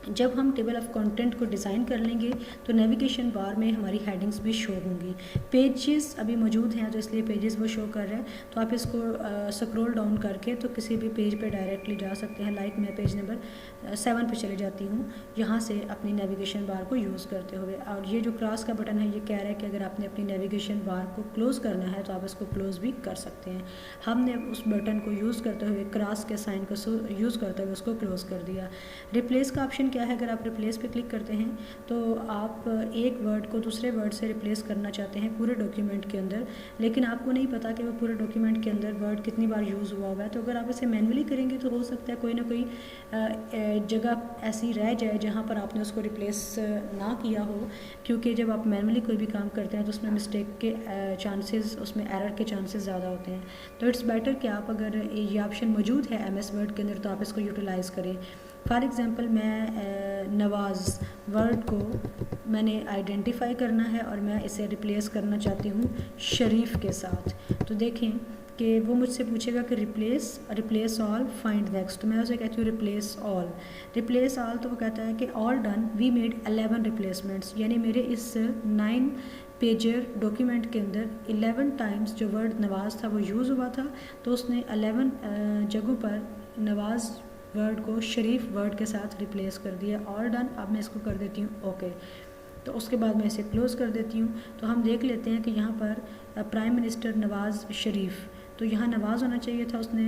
जब हम टेबल ऑफ कंटेंट को डिज़ाइन कर लेंगे तो नेविगेशन बार में हमारी हेडिंग्स भी शो होंगी। पेजेस अभी मौजूद हैं तो इसलिए पेजेस वो शो कर रहे हैं तो आप इसको स्क्रॉल डाउन करके तो किसी भी पेज पे डायरेक्टली जा सकते हैं। लाइक मैं पेज नंबर 7 पे चले जाती हूँ यहाँ से अपनी नेविगेशन बार को यूज़ करते हुए। और ये जो क्रॉस का बटन है ये कह रहा है कि अगर आपने अपनी नेविगेशन बार को क्लोज़ करना है तो आप इसको क्लोज़ भी कर सकते हैं। हमने उस बटन को यूज़ करते हुए क्रॉस के साइन को यूज़ करते हुए उसको क्लोज़ कर दिया। रिप्लेस का ऑप्शन क्या है, अगर आप रिप्लेस पे क्लिक करते हैं तो आप एक वर्ड को दूसरे वर्ड से रिप्लेस करना चाहते हैं पूरे डॉक्यूमेंट के अंदर, लेकिन आपको नहीं पता कि वो पूरे डॉक्यूमेंट के अंदर वर्ड कितनी बार यूज़ हुआ हुआ है। तो अगर आप इसे मैन्युअली करेंगे तो हो सकता है कोई ना कोई जगह ऐसी रह जाए जहाँ पर आपने उसको रिप्लेस ना किया हो, क्योंकि जब आप मैन्युअली कोई भी काम करते हैं तो उसमें मिस्टेक के चांसेस, उसमें एरर के चांसेस ज़्यादा होते हैं। तो इट्स बेटर कि आप अगर ये ऑप्शन मौजूद है MS वर्ड के अंदर तो आप इसको यूटिलाइज़ करें। फॉर एग्ज़ाम्पल मैं नवाज़ वर्ड को मैंने आइडेंटिफाई करना है और मैं इसे रिप्लेस करना चाहती हूँ शरीफ के साथ। तो देखें कि वो मुझसे पूछेगा कि रिप्लेस ऑल, फाइंड नेक्स्ट। तो मैं उसे कहती हूँ रिप्लेस ऑल तो वो कहता है कि all done, we made 11 replacements, यानी मेरे इस 9 पेजर डॉक्यूमेंट के अंदर 11 टाइम्स जो वर्ड नवाज़ था वो यूज़ हुआ था। तो उसने 11 जगहों पर नवाज़ वर्ड को शरीफ वर्ड के साथ रिप्लेस कर दिया। All done. अब मैं इसको कर देती हूँ ओके। तो उसके बाद मैं इसे क्लोज़ कर देती हूँ। तो हम देख लेते हैं कि यहाँ पर प्राइम मिनिस्टर नवाज़ शरीफ, तो यहाँ नवाज़ होना चाहिए था, उसने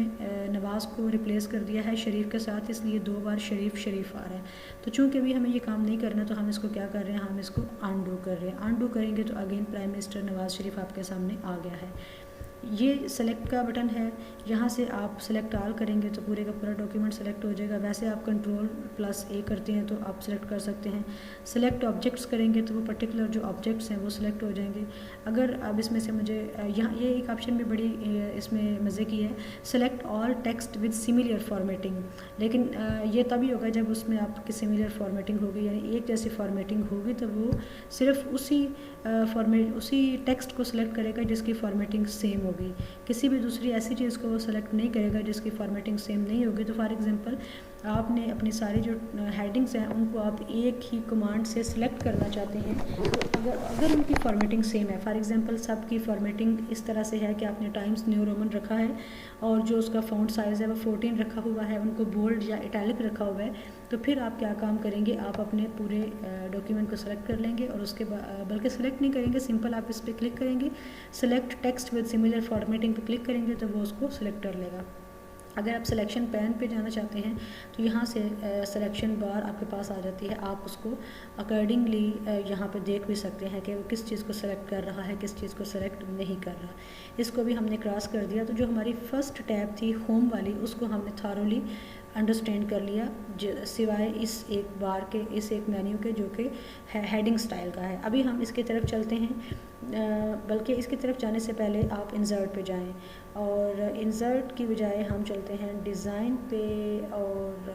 नवाज़ को रिप्लेस कर दिया है शरीफ के साथ, इसलिए 2 बार शरीफ आ रहा है। तो चूँकि अभी हमें ये काम नहीं करना तो हम इसको क्या कर रहे हैं, हम इसको अनडू कर रहे हैं। अनडू करेंगे तो again prime minister Nawaz Sharif आपके सामने आ गया है। ये सेलेक्ट का बटन है, यहाँ से आप सेलेक्ट ऑल करेंगे तो पूरे का पूरा डॉक्यूमेंट सेलेक्ट हो जाएगा। वैसे आप Ctrl+A करते हैं तो आप सेलेक्ट कर सकते हैं। सेलेक्ट ऑब्जेक्ट्स करेंगे तो वो पर्टिकुलर जो ऑब्जेक्ट्स हैं वो सिलेक्ट हो जाएंगे। अगर अब इसमें से मुझे यहाँ ये एक ऑप्शन भी बड़ी इसमें मज़े की है, select all text with similar formatting. लेकिन ये तभी होगा जब उसमें आपकी सिमिलर फॉर्मेटिंग होगी, यानी एक जैसी फॉर्मेटिंग होगी, तो वो सिर्फ उसी टेक्स्ट को सिलेक्ट करेगा जिसकी फॉर्मेटिंग सेम होगी। किसी भी दूसरी ऐसी चीज़ को वो सेलेक्ट नहीं करेगा जिसकी फॉर्मेटिंग सेम नहीं होगी। तो फॉर एग्जांपल आपने अपनी सारी जो हेडिंग्स हैं उनको आप एक ही कमांड से सिलेक्ट करना चाहते हैं, तो अगर उनकी फॉर्मेटिंग सेम है, फॉर एग्जांपल सब की फॉर्मेटिंग इस तरह से है कि आपने टाइम्स न्यू रोमन रखा है और जो उसका फ़ॉन्ट साइज़ है वो 14 रखा हुआ है, उनको बोल्ड या इटैलिक रखा हुआ है, तो फिर आप क्या काम करेंगे, आप अपने पूरे डॉक्यूमेंट को सेलेक्ट कर लेंगे और उसके बाद बल्कि सेलेक्ट नहीं करेंगे, सिंपल आप इस पर क्लिक करेंगे, select text with similar formatting पे क्लिक करेंगे तो वो उसको सेलेक्ट कर लेगा। अगर आप सिलेक्शन पैन पे जाना चाहते हैं तो यहाँ से सिलेक्शन बार आपके पास आ जाती है, आप उसको अकॉर्डिंगली यहाँ पे देख भी सकते हैं कि वो किस चीज़ को सिलेक्ट कर रहा है, किस चीज़ को सिलेक्ट नहीं कर रहा। इसको भी हमने क्रॉस कर दिया। तो जो हमारी फ़र्स्ट टैब थी होम वाली, उसको हमने थारोली अंडरस्टैंड कर लिया, सिवाय इस एक बार के, इस एक मेन्यू के जो कि हेडिंग स्टाइल का है। अभी हम इसकी तरफ चलते हैं, बल्कि इसकी तरफ जाने से पहले आप इंसर्ट पे जाएं और इंसर्ट की बजाय हम चलते हैं डिज़ाइन पे और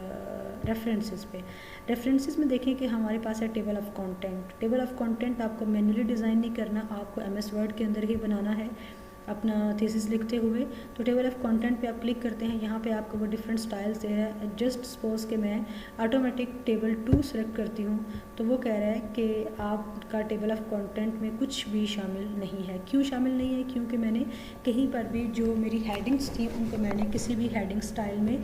रेफरेंसेस पे। रेफरेंसेस में देखें कि हमारे पास है table of content. Table of content आपको मैन्युअली डिज़ाइन नहीं करना, आपको MS वर्ड के अंदर ही बनाना है अपना थीसिस लिखते हुए। तो टेबल ऑफ कंटेंट पे आप क्लिक करते हैं, यहाँ पे आपको वो डिफरेंट स्टाइल्स दे रहा है। जस्ट सपोज के मैं ऑटोमेटिक टेबल 2 सेलेक्ट करती हूँ तो वो कह रहा है कि आपका टेबल ऑफ कंटेंट में कुछ भी शामिल नहीं है। क्यों शामिल नहीं है? क्योंकि मैंने कहीं पर भी जो मेरी हेडिंग्स थी उनको मैंने किसी भी हेडिंग स्टाइल में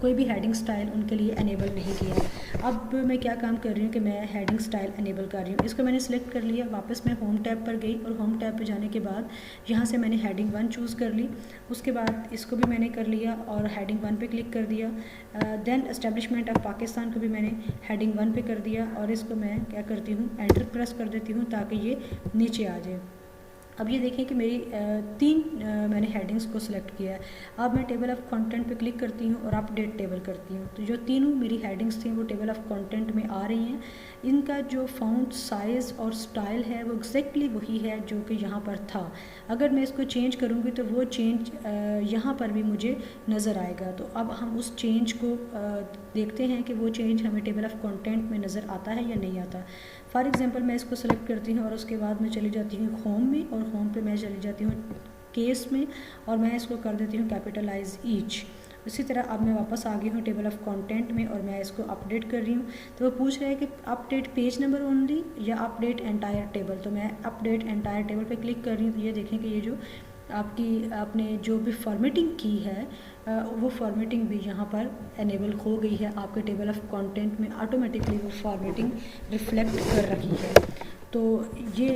कोई भी हेडिंग स्टाइल उनके लिए एनेबल नहीं किया। अब मैं क्या काम कर रही हूँ कि मैं हेडिंग स्टाइल एनेबल कर रही हूँ। इसको मैंने सेलेक्ट कर लिया, वापस मैं होम टैब पर गई और होम टैब पर जाने के बाद यहाँ से मैंने हेडिंग 1 चूज़ कर ली। उसके बाद इसको भी मैंने कर लिया और हेडिंग 1 पे क्लिक कर दिया। देन एस्टेब्लिशमेंट ऑफ पाकिस्तान को भी मैंने हेडिंग 1 पे कर दिया और इसको मैं क्या करती हूँ, एंटर प्रेस कर देती हूँ ताकि ये नीचे आ जाए। अब ये देखें कि मेरी 3 मैंने हेडिंग्स को सिलेक्ट किया है। अब मैं टेबल ऑफ कंटेंट पे क्लिक करती हूँ और अपडेट टेबल करती हूँ, तो जो तीनों मेरी हेडिंग्स थी वो टेबल ऑफ कंटेंट में आ रही हैं। इनका जो फ़ॉन्ट साइज़ और स्टाइल है वो एग्जैक्टली वही है जो कि यहाँ पर था। अगर मैं इसको चेंज करूँगी तो वो चेंज यहाँ पर भी मुझे नज़र आएगा। तो अब हम उस चेंज को देखते हैं कि वो चेंज हमें टेबल ऑफ कंटेंट में नज़र आता है या नहीं आता। फॉर एग्जांपल मैं इसको सेलेक्ट करती हूँ और उसके बाद मैं चली जाती हूँ होम में और होम पे मैं चली जाती हूँ केस में और मैं इसको कर देती हूँ कैपिटलाइज ईच। इसी तरह अब मैं वापस आ गई हूँ टेबल ऑफ कंटेंट में और मैं इसको अपडेट कर रही हूँ। तो वो पूछ रहा है कि अपडेट पेज नंबर ओनली या अपडेट एंटायर टेबल। तो मैं अपडेट एंटायर टेबल पे क्लिक कर रही हूँ। तो ये देखें कि ये जो आपने जो भी फॉर्मेटिंग की है वो फॉर्मेटिंग भी यहाँ पर एनेबल हो गई है। आपके टेबल ऑफ कंटेंट में ऑटोमेटिकली वो फॉर्मेटिंग रिफ्लेक्ट कर रही है। तो ये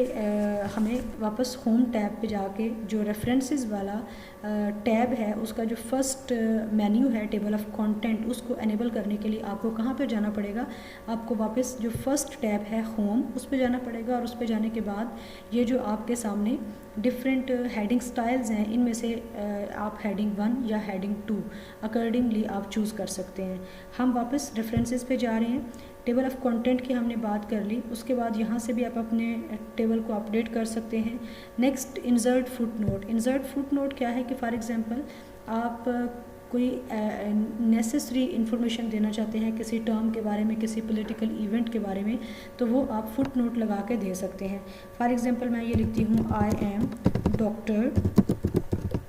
हमें वापस होम टैब पे जाके जो रेफरेंसेस वाला टैब है उसका जो फर्स्ट मेन्यू है टेबल ऑफ कंटेंट, उसको एनेबल करने के लिए आपको कहाँ पे जाना पड़ेगा, आपको वापस जो फर्स्ट टैब है होम उस पर जाना पड़ेगा और उस पर जाने के बाद ये जो आपके सामने डिफरेंट हेडिंग स्टाइल्स हैं इनमें से आप हेडिंग 1 या हेडिंग 2 अकॉर्डिंगली आप चूज़ कर सकते हैं। हम वापस रेफरेंसेस पे जा रहे हैं। टेबल ऑफ कंटेंट की हमने बात कर ली, उसके बाद यहाँ से भी आप अपने टेबल को अपडेट कर सकते हैं। Next insert footnote. Insert footnote क्या है कि फॉर एग्जांपल आप कोई नेसेसरी इन्फॉर्मेशन देना चाहते हैं किसी टर्म के बारे में, किसी पॉलिटिकल इवेंट के बारे में, तो वो आप फुट नोट लगा के दे सकते हैं। फॉर एग्जांपल मैं ये लिखती हूँ आई एम डॉक्टर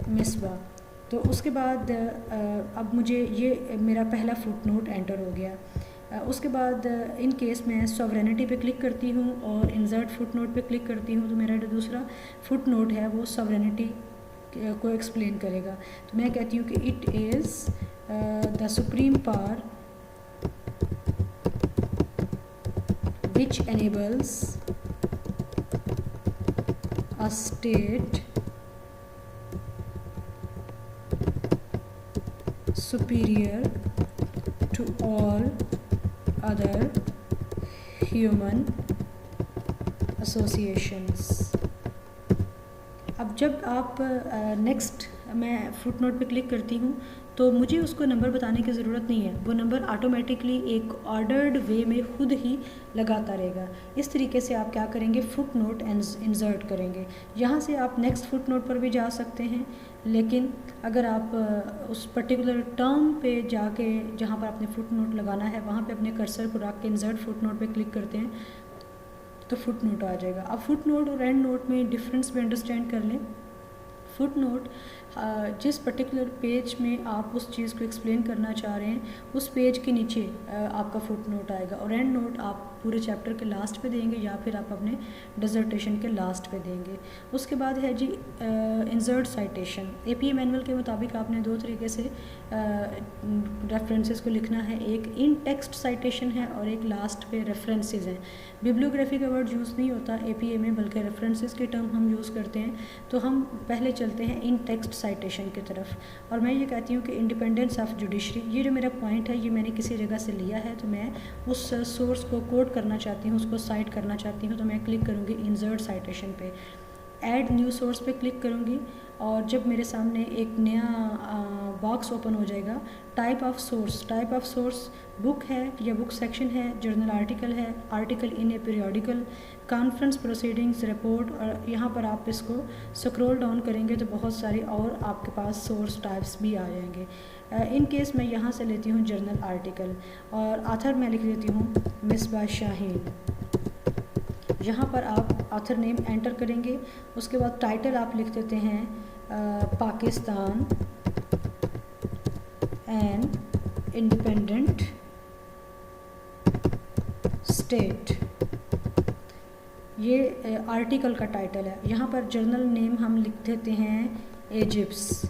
मिसबा। तो उसके बाद अब मुझे ये मेरा पहला फुट नोट एंटर हो गया। उसके बाद इन केस मैं सॉवरेनिटी पे क्लिक करती हूँ और इंसर्ट फुट नोट पे क्लिक करती हूँ तो मेरा जो दूसरा फुट नोट है वो सॉवरेनिटी को एक्सप्लेन करेगा। तो मैं कहती हूँ कि it is the supreme power which enables a state superior to all other human associations। अब जब आप नेक्स्ट मैं फुट नोट पर क्लिक करती हूँ तो मुझे उसको नंबर बताने की ज़रूरत नहीं है, वो नंबर ऑटोमेटिकली एक ऑर्डर्ड वे में खुद ही लगाता रहेगा। इस तरीके से आप क्या करेंगे, फुट नोट इंसर्ट करेंगे। यहाँ से आप नेक्स्ट फुट नोट पर भी जा सकते हैं, लेकिन अगर आप उस पर्टिकुलर टर्म पे जाके जहाँ पर आपने फुट नोट लगाना है वहाँ पे अपने कर्सर को रख के इंसर्ट फुट नोट पे क्लिक करते हैं तो फुट नोट आ जाएगा। अब फुट नोट और एंड नोट में डिफरेंस भी अंडरस्टैंड कर लें। फुट नोट जिस पर्टिकुलर पेज में आप उस चीज़ को एक्सप्लेन करना चाह रहे हैं उस पेज के नीचे आपका फुट नोट आएगा, और एंड नोट आप पूरे चैप्टर के लास्ट पे देंगे या फिर आप अपने डिसर्टेशन के लास्ट पे देंगे। उसके बाद है जी इंसर्ट साइटेशन। एपीए मैनुअल के मुताबिक आपने दो तरीके से रेफरेंसेस को लिखना है, एक इन टेक्स्ट साइटेशन है और एक लास्ट पे रेफरेंसेस हैं। बिब्लियोग्राफी का वर्ड यूज़ नहीं होता एपीए में, बल्कि रेफरेंसेस के टर्म हम यूज़ करते हैं। तो हम पहले चलते हैं इन टेक्स्ट साइटेशन की तरफ, और मैं ये कहती हूँ कि इंडिपेंडेंस ऑफ जुडिशरी, ये जो मेरा पॉइंट है ये मैंने किसी जगह से लिया है, तो मैं उस सोर्स को कोट करना चाहती हूँ, उसको साइट करना चाहती हूँ, तो मैं क्लिक करूँगी इंसर्ट साइटेशन पे, ऐड न्यू सोर्स पे क्लिक करूँगी, और जब मेरे सामने एक नया बॉक्स ओपन हो जाएगा, टाइप ऑफ सोर्स बुक है या बुक सेक्शन है, जर्नल आर्टिकल है, article in A periodical, conference proceedings, report, और यहाँ पर आप इसको स्क्रॉल डाउन करेंगे तो बहुत सारे और आपके पास सोर्स टाइप्स भी आ जाएंगे। इन केस मैं यहाँ से लेती हूँ जर्नल आर्टिकल, और ऑथर मैं लिख देती हूँ मिसबा शाहीन। यहाँ पर आप ऑथर नेम एंटर करेंगे, उसके बाद टाइटल आप लिख देते हैं पाकिस्तान एन इंडिपेंडेंट स्टेट, ये आर्टिकल का टाइटल है। यहाँ पर जर्नल नेम हम लिख देते हैं इजिप्स,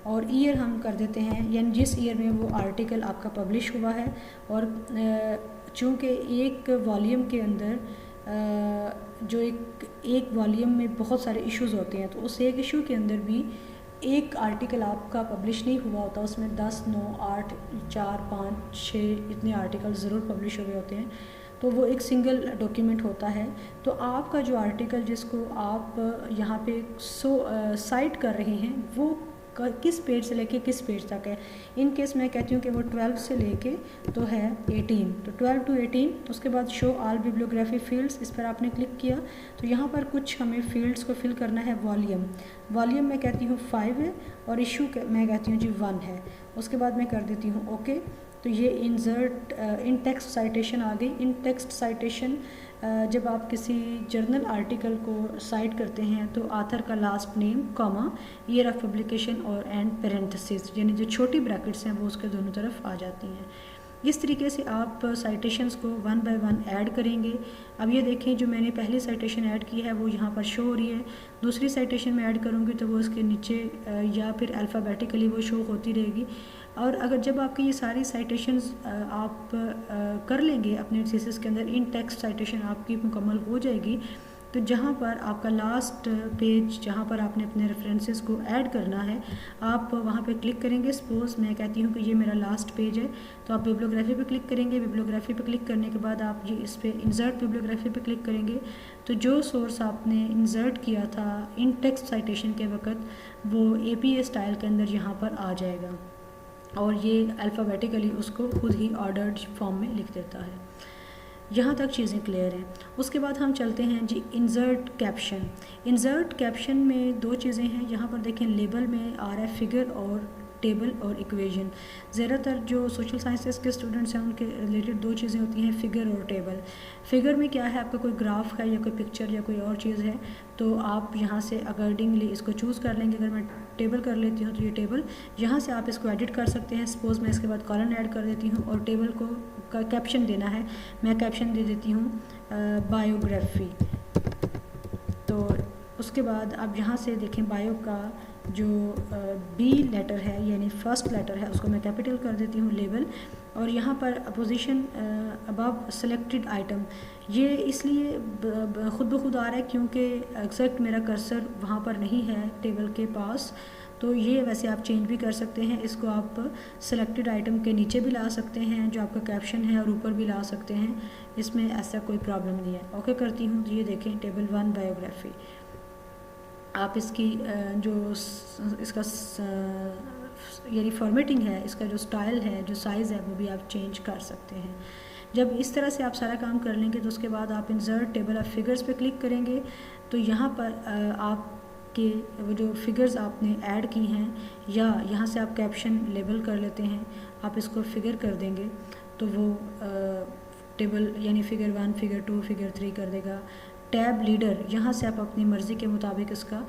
और ईयर हम कर देते हैं यानी जिस ईयर में वो आर्टिकल आपका पब्लिश हुआ है। और चूँकि एक वॉल्यूम के अंदर जो एक वॉल्यूम में बहुत सारे इश्यूज़ होते हैं, तो उस एक इशू के अंदर भी एक आर्टिकल आपका पब्लिश नहीं हुआ होता, उसमें 10, 9, 8, 4, 5, 6 इतने आर्टिकल ज़रूर पब्लिश हुए होते हैं, तो वो एक सिंगल डॉक्यूमेंट होता है। तो आपका जो आर्टिकल जिसको आप यहाँ पे साइट कर रहे हैं वो किस पेज से लेके किस पेज तक है। इन केस मैं कहती हूँ कि वो 12 से लेके तो है 18, तो 12 to 18। उसके बाद शो ऑल बिब्लियोग्राफी फील्ड्स, इस पर आपने क्लिक किया तो यहाँ पर कुछ हमें फील्ड्स को फिल करना है। वॉल्यूम मैं कहती हूँ 5 है, और इशू मैं कहती हूँ जी 1 है। उसके बाद मैं कर देती हूँ ओके। तो ये इंसर्ट इन टेक्स्ट साइटेशन आ गई। इन टेक्स्ट साइटेशन जब आप किसी जर्नल आर्टिकल को साइट करते हैं तो ऑथर का last name, comma, year of publication और एंड पेरेंथेसिस, यानी जो छोटी ब्रैकेट्स हैं वो उसके दोनों तरफ आ जाती हैं। इस तरीके से आप साइटेशंस को 1 by 1 ऐड करेंगे। अब ये देखें जो मैंने पहली साइटेशन ऐड की है वो यहाँ पर शो हो रही है, दूसरी साइटेशन में ऐड करूँगी तो वो उसके नीचे या फिर अल्फ़ाबेटिकली वो शो होती रहेगी। और अगर जब आपकी ये सारी साइटेशंस आप कर लेंगे अपने थीसिस के अंदर, इन टेक्स्ट साइटेशन आपकी मुकम्मल हो जाएगी, तो जहाँ पर आपका लास्ट पेज जहाँ पर आपने अपने रेफरेंसेस को ऐड करना है आप वहाँ पे क्लिक करेंगे। सपोज़ मैं कहती हूँ कि ये मेरा लास्ट पेज है, तो आप बिब्लियोग्राफी पे क्लिक करेंगे। बिब्लियोग्राफी पे क्लिक करने के बाद आप ये इस पर इंसर्ट बिब्लियोग्राफी पे क्लिक करेंगे, तो जो सोर्स आपने इंसर्ट किया था इन टेक्स्ट साइटेशन के वक्त वो APA स्टाइल के अंदर यहाँ पर आ जाएगा, और ये अल्फ़ाबेटिकली उसको खुद ही ऑर्डर्ड फॉर्म में लिख देता है। यहाँ तक चीज़ें क्लियर हैं। उसके बाद हम चलते हैं जी इंसर्ट कैप्शन। इंसर्ट कैप्शन में दो चीज़ें हैं। यहाँ पर देखें लेबल में आ रहा है फिगर और टेबल और इक्वेशन। ज़्यादातर जो सोशल साइंसेस के स्टूडेंट्स हैं उनके रिलेटेड दो चीज़ें होती हैं, फिगर और टेबल। फिगर में क्या है, आपका कोई ग्राफ है या कोई पिक्चर या कोई और चीज़ है, तो आप यहाँ से अकॉर्डिंगली इसको चूज़ कर लेंगे। अगर मैं टेबल कर लेती हूँ तो ये टेबल, यहाँ से आप इसको एडिट कर सकते हैं। सपोज़ मैं इसके बाद कॉलन ऐड कर देती हूँ और टेबल को का कैप्शन देना है, मैं कैप्शन दे देती हूँ बायोग्राफी। तो उसके बाद आप यहाँ से देखें बायो का जो बी लेटर है यानी फर्स्ट लेटर है उसको मैं कैपिटल कर देती हूँ, लेबल। और यहाँ पर अपोजिशन अबव सेलेक्टेड आइटम, ये इसलिए खुद ब खुद आ रहा है क्योंकि एग्जैक्ट मेरा कर्सर वहाँ पर नहीं है टेबल के पास। तो ये वैसे आप चेंज भी कर सकते हैं, इसको आप सेलेक्टेड आइटम के नीचे भी ला सकते हैं जो आपका कैप्शन है, और ऊपर भी ला सकते हैं, इसमें ऐसा कोई प्रॉब्लम नहीं है। ओके करती हूँ, तो ये देखें टेबल 1 बायोग्राफी। आप इसकी जो इसका यानी फॉर्मेटिंग है, इसका जो स्टाइल है, जो साइज़ है, वो भी आप चेंज कर सकते हैं। जब इस तरह से आप सारा काम कर लेंगे तो उसके बाद आप इंसर्ट टेबल ऑफ फिगर्स पे क्लिक करेंगे। तो यहाँ पर आपके वो जो फिगर्स आपने ऐड की हैं, या यहाँ से आप कैप्शन लेबल कर लेते हैं, आप इसको फिगर कर देंगे तो वो टेबल यानी फिगर 1, फिगर 2, फिगर 3 कर देगा। टैब लीडर, यहाँ से आप अपनी मर्ज़ी के मुताबिक इसका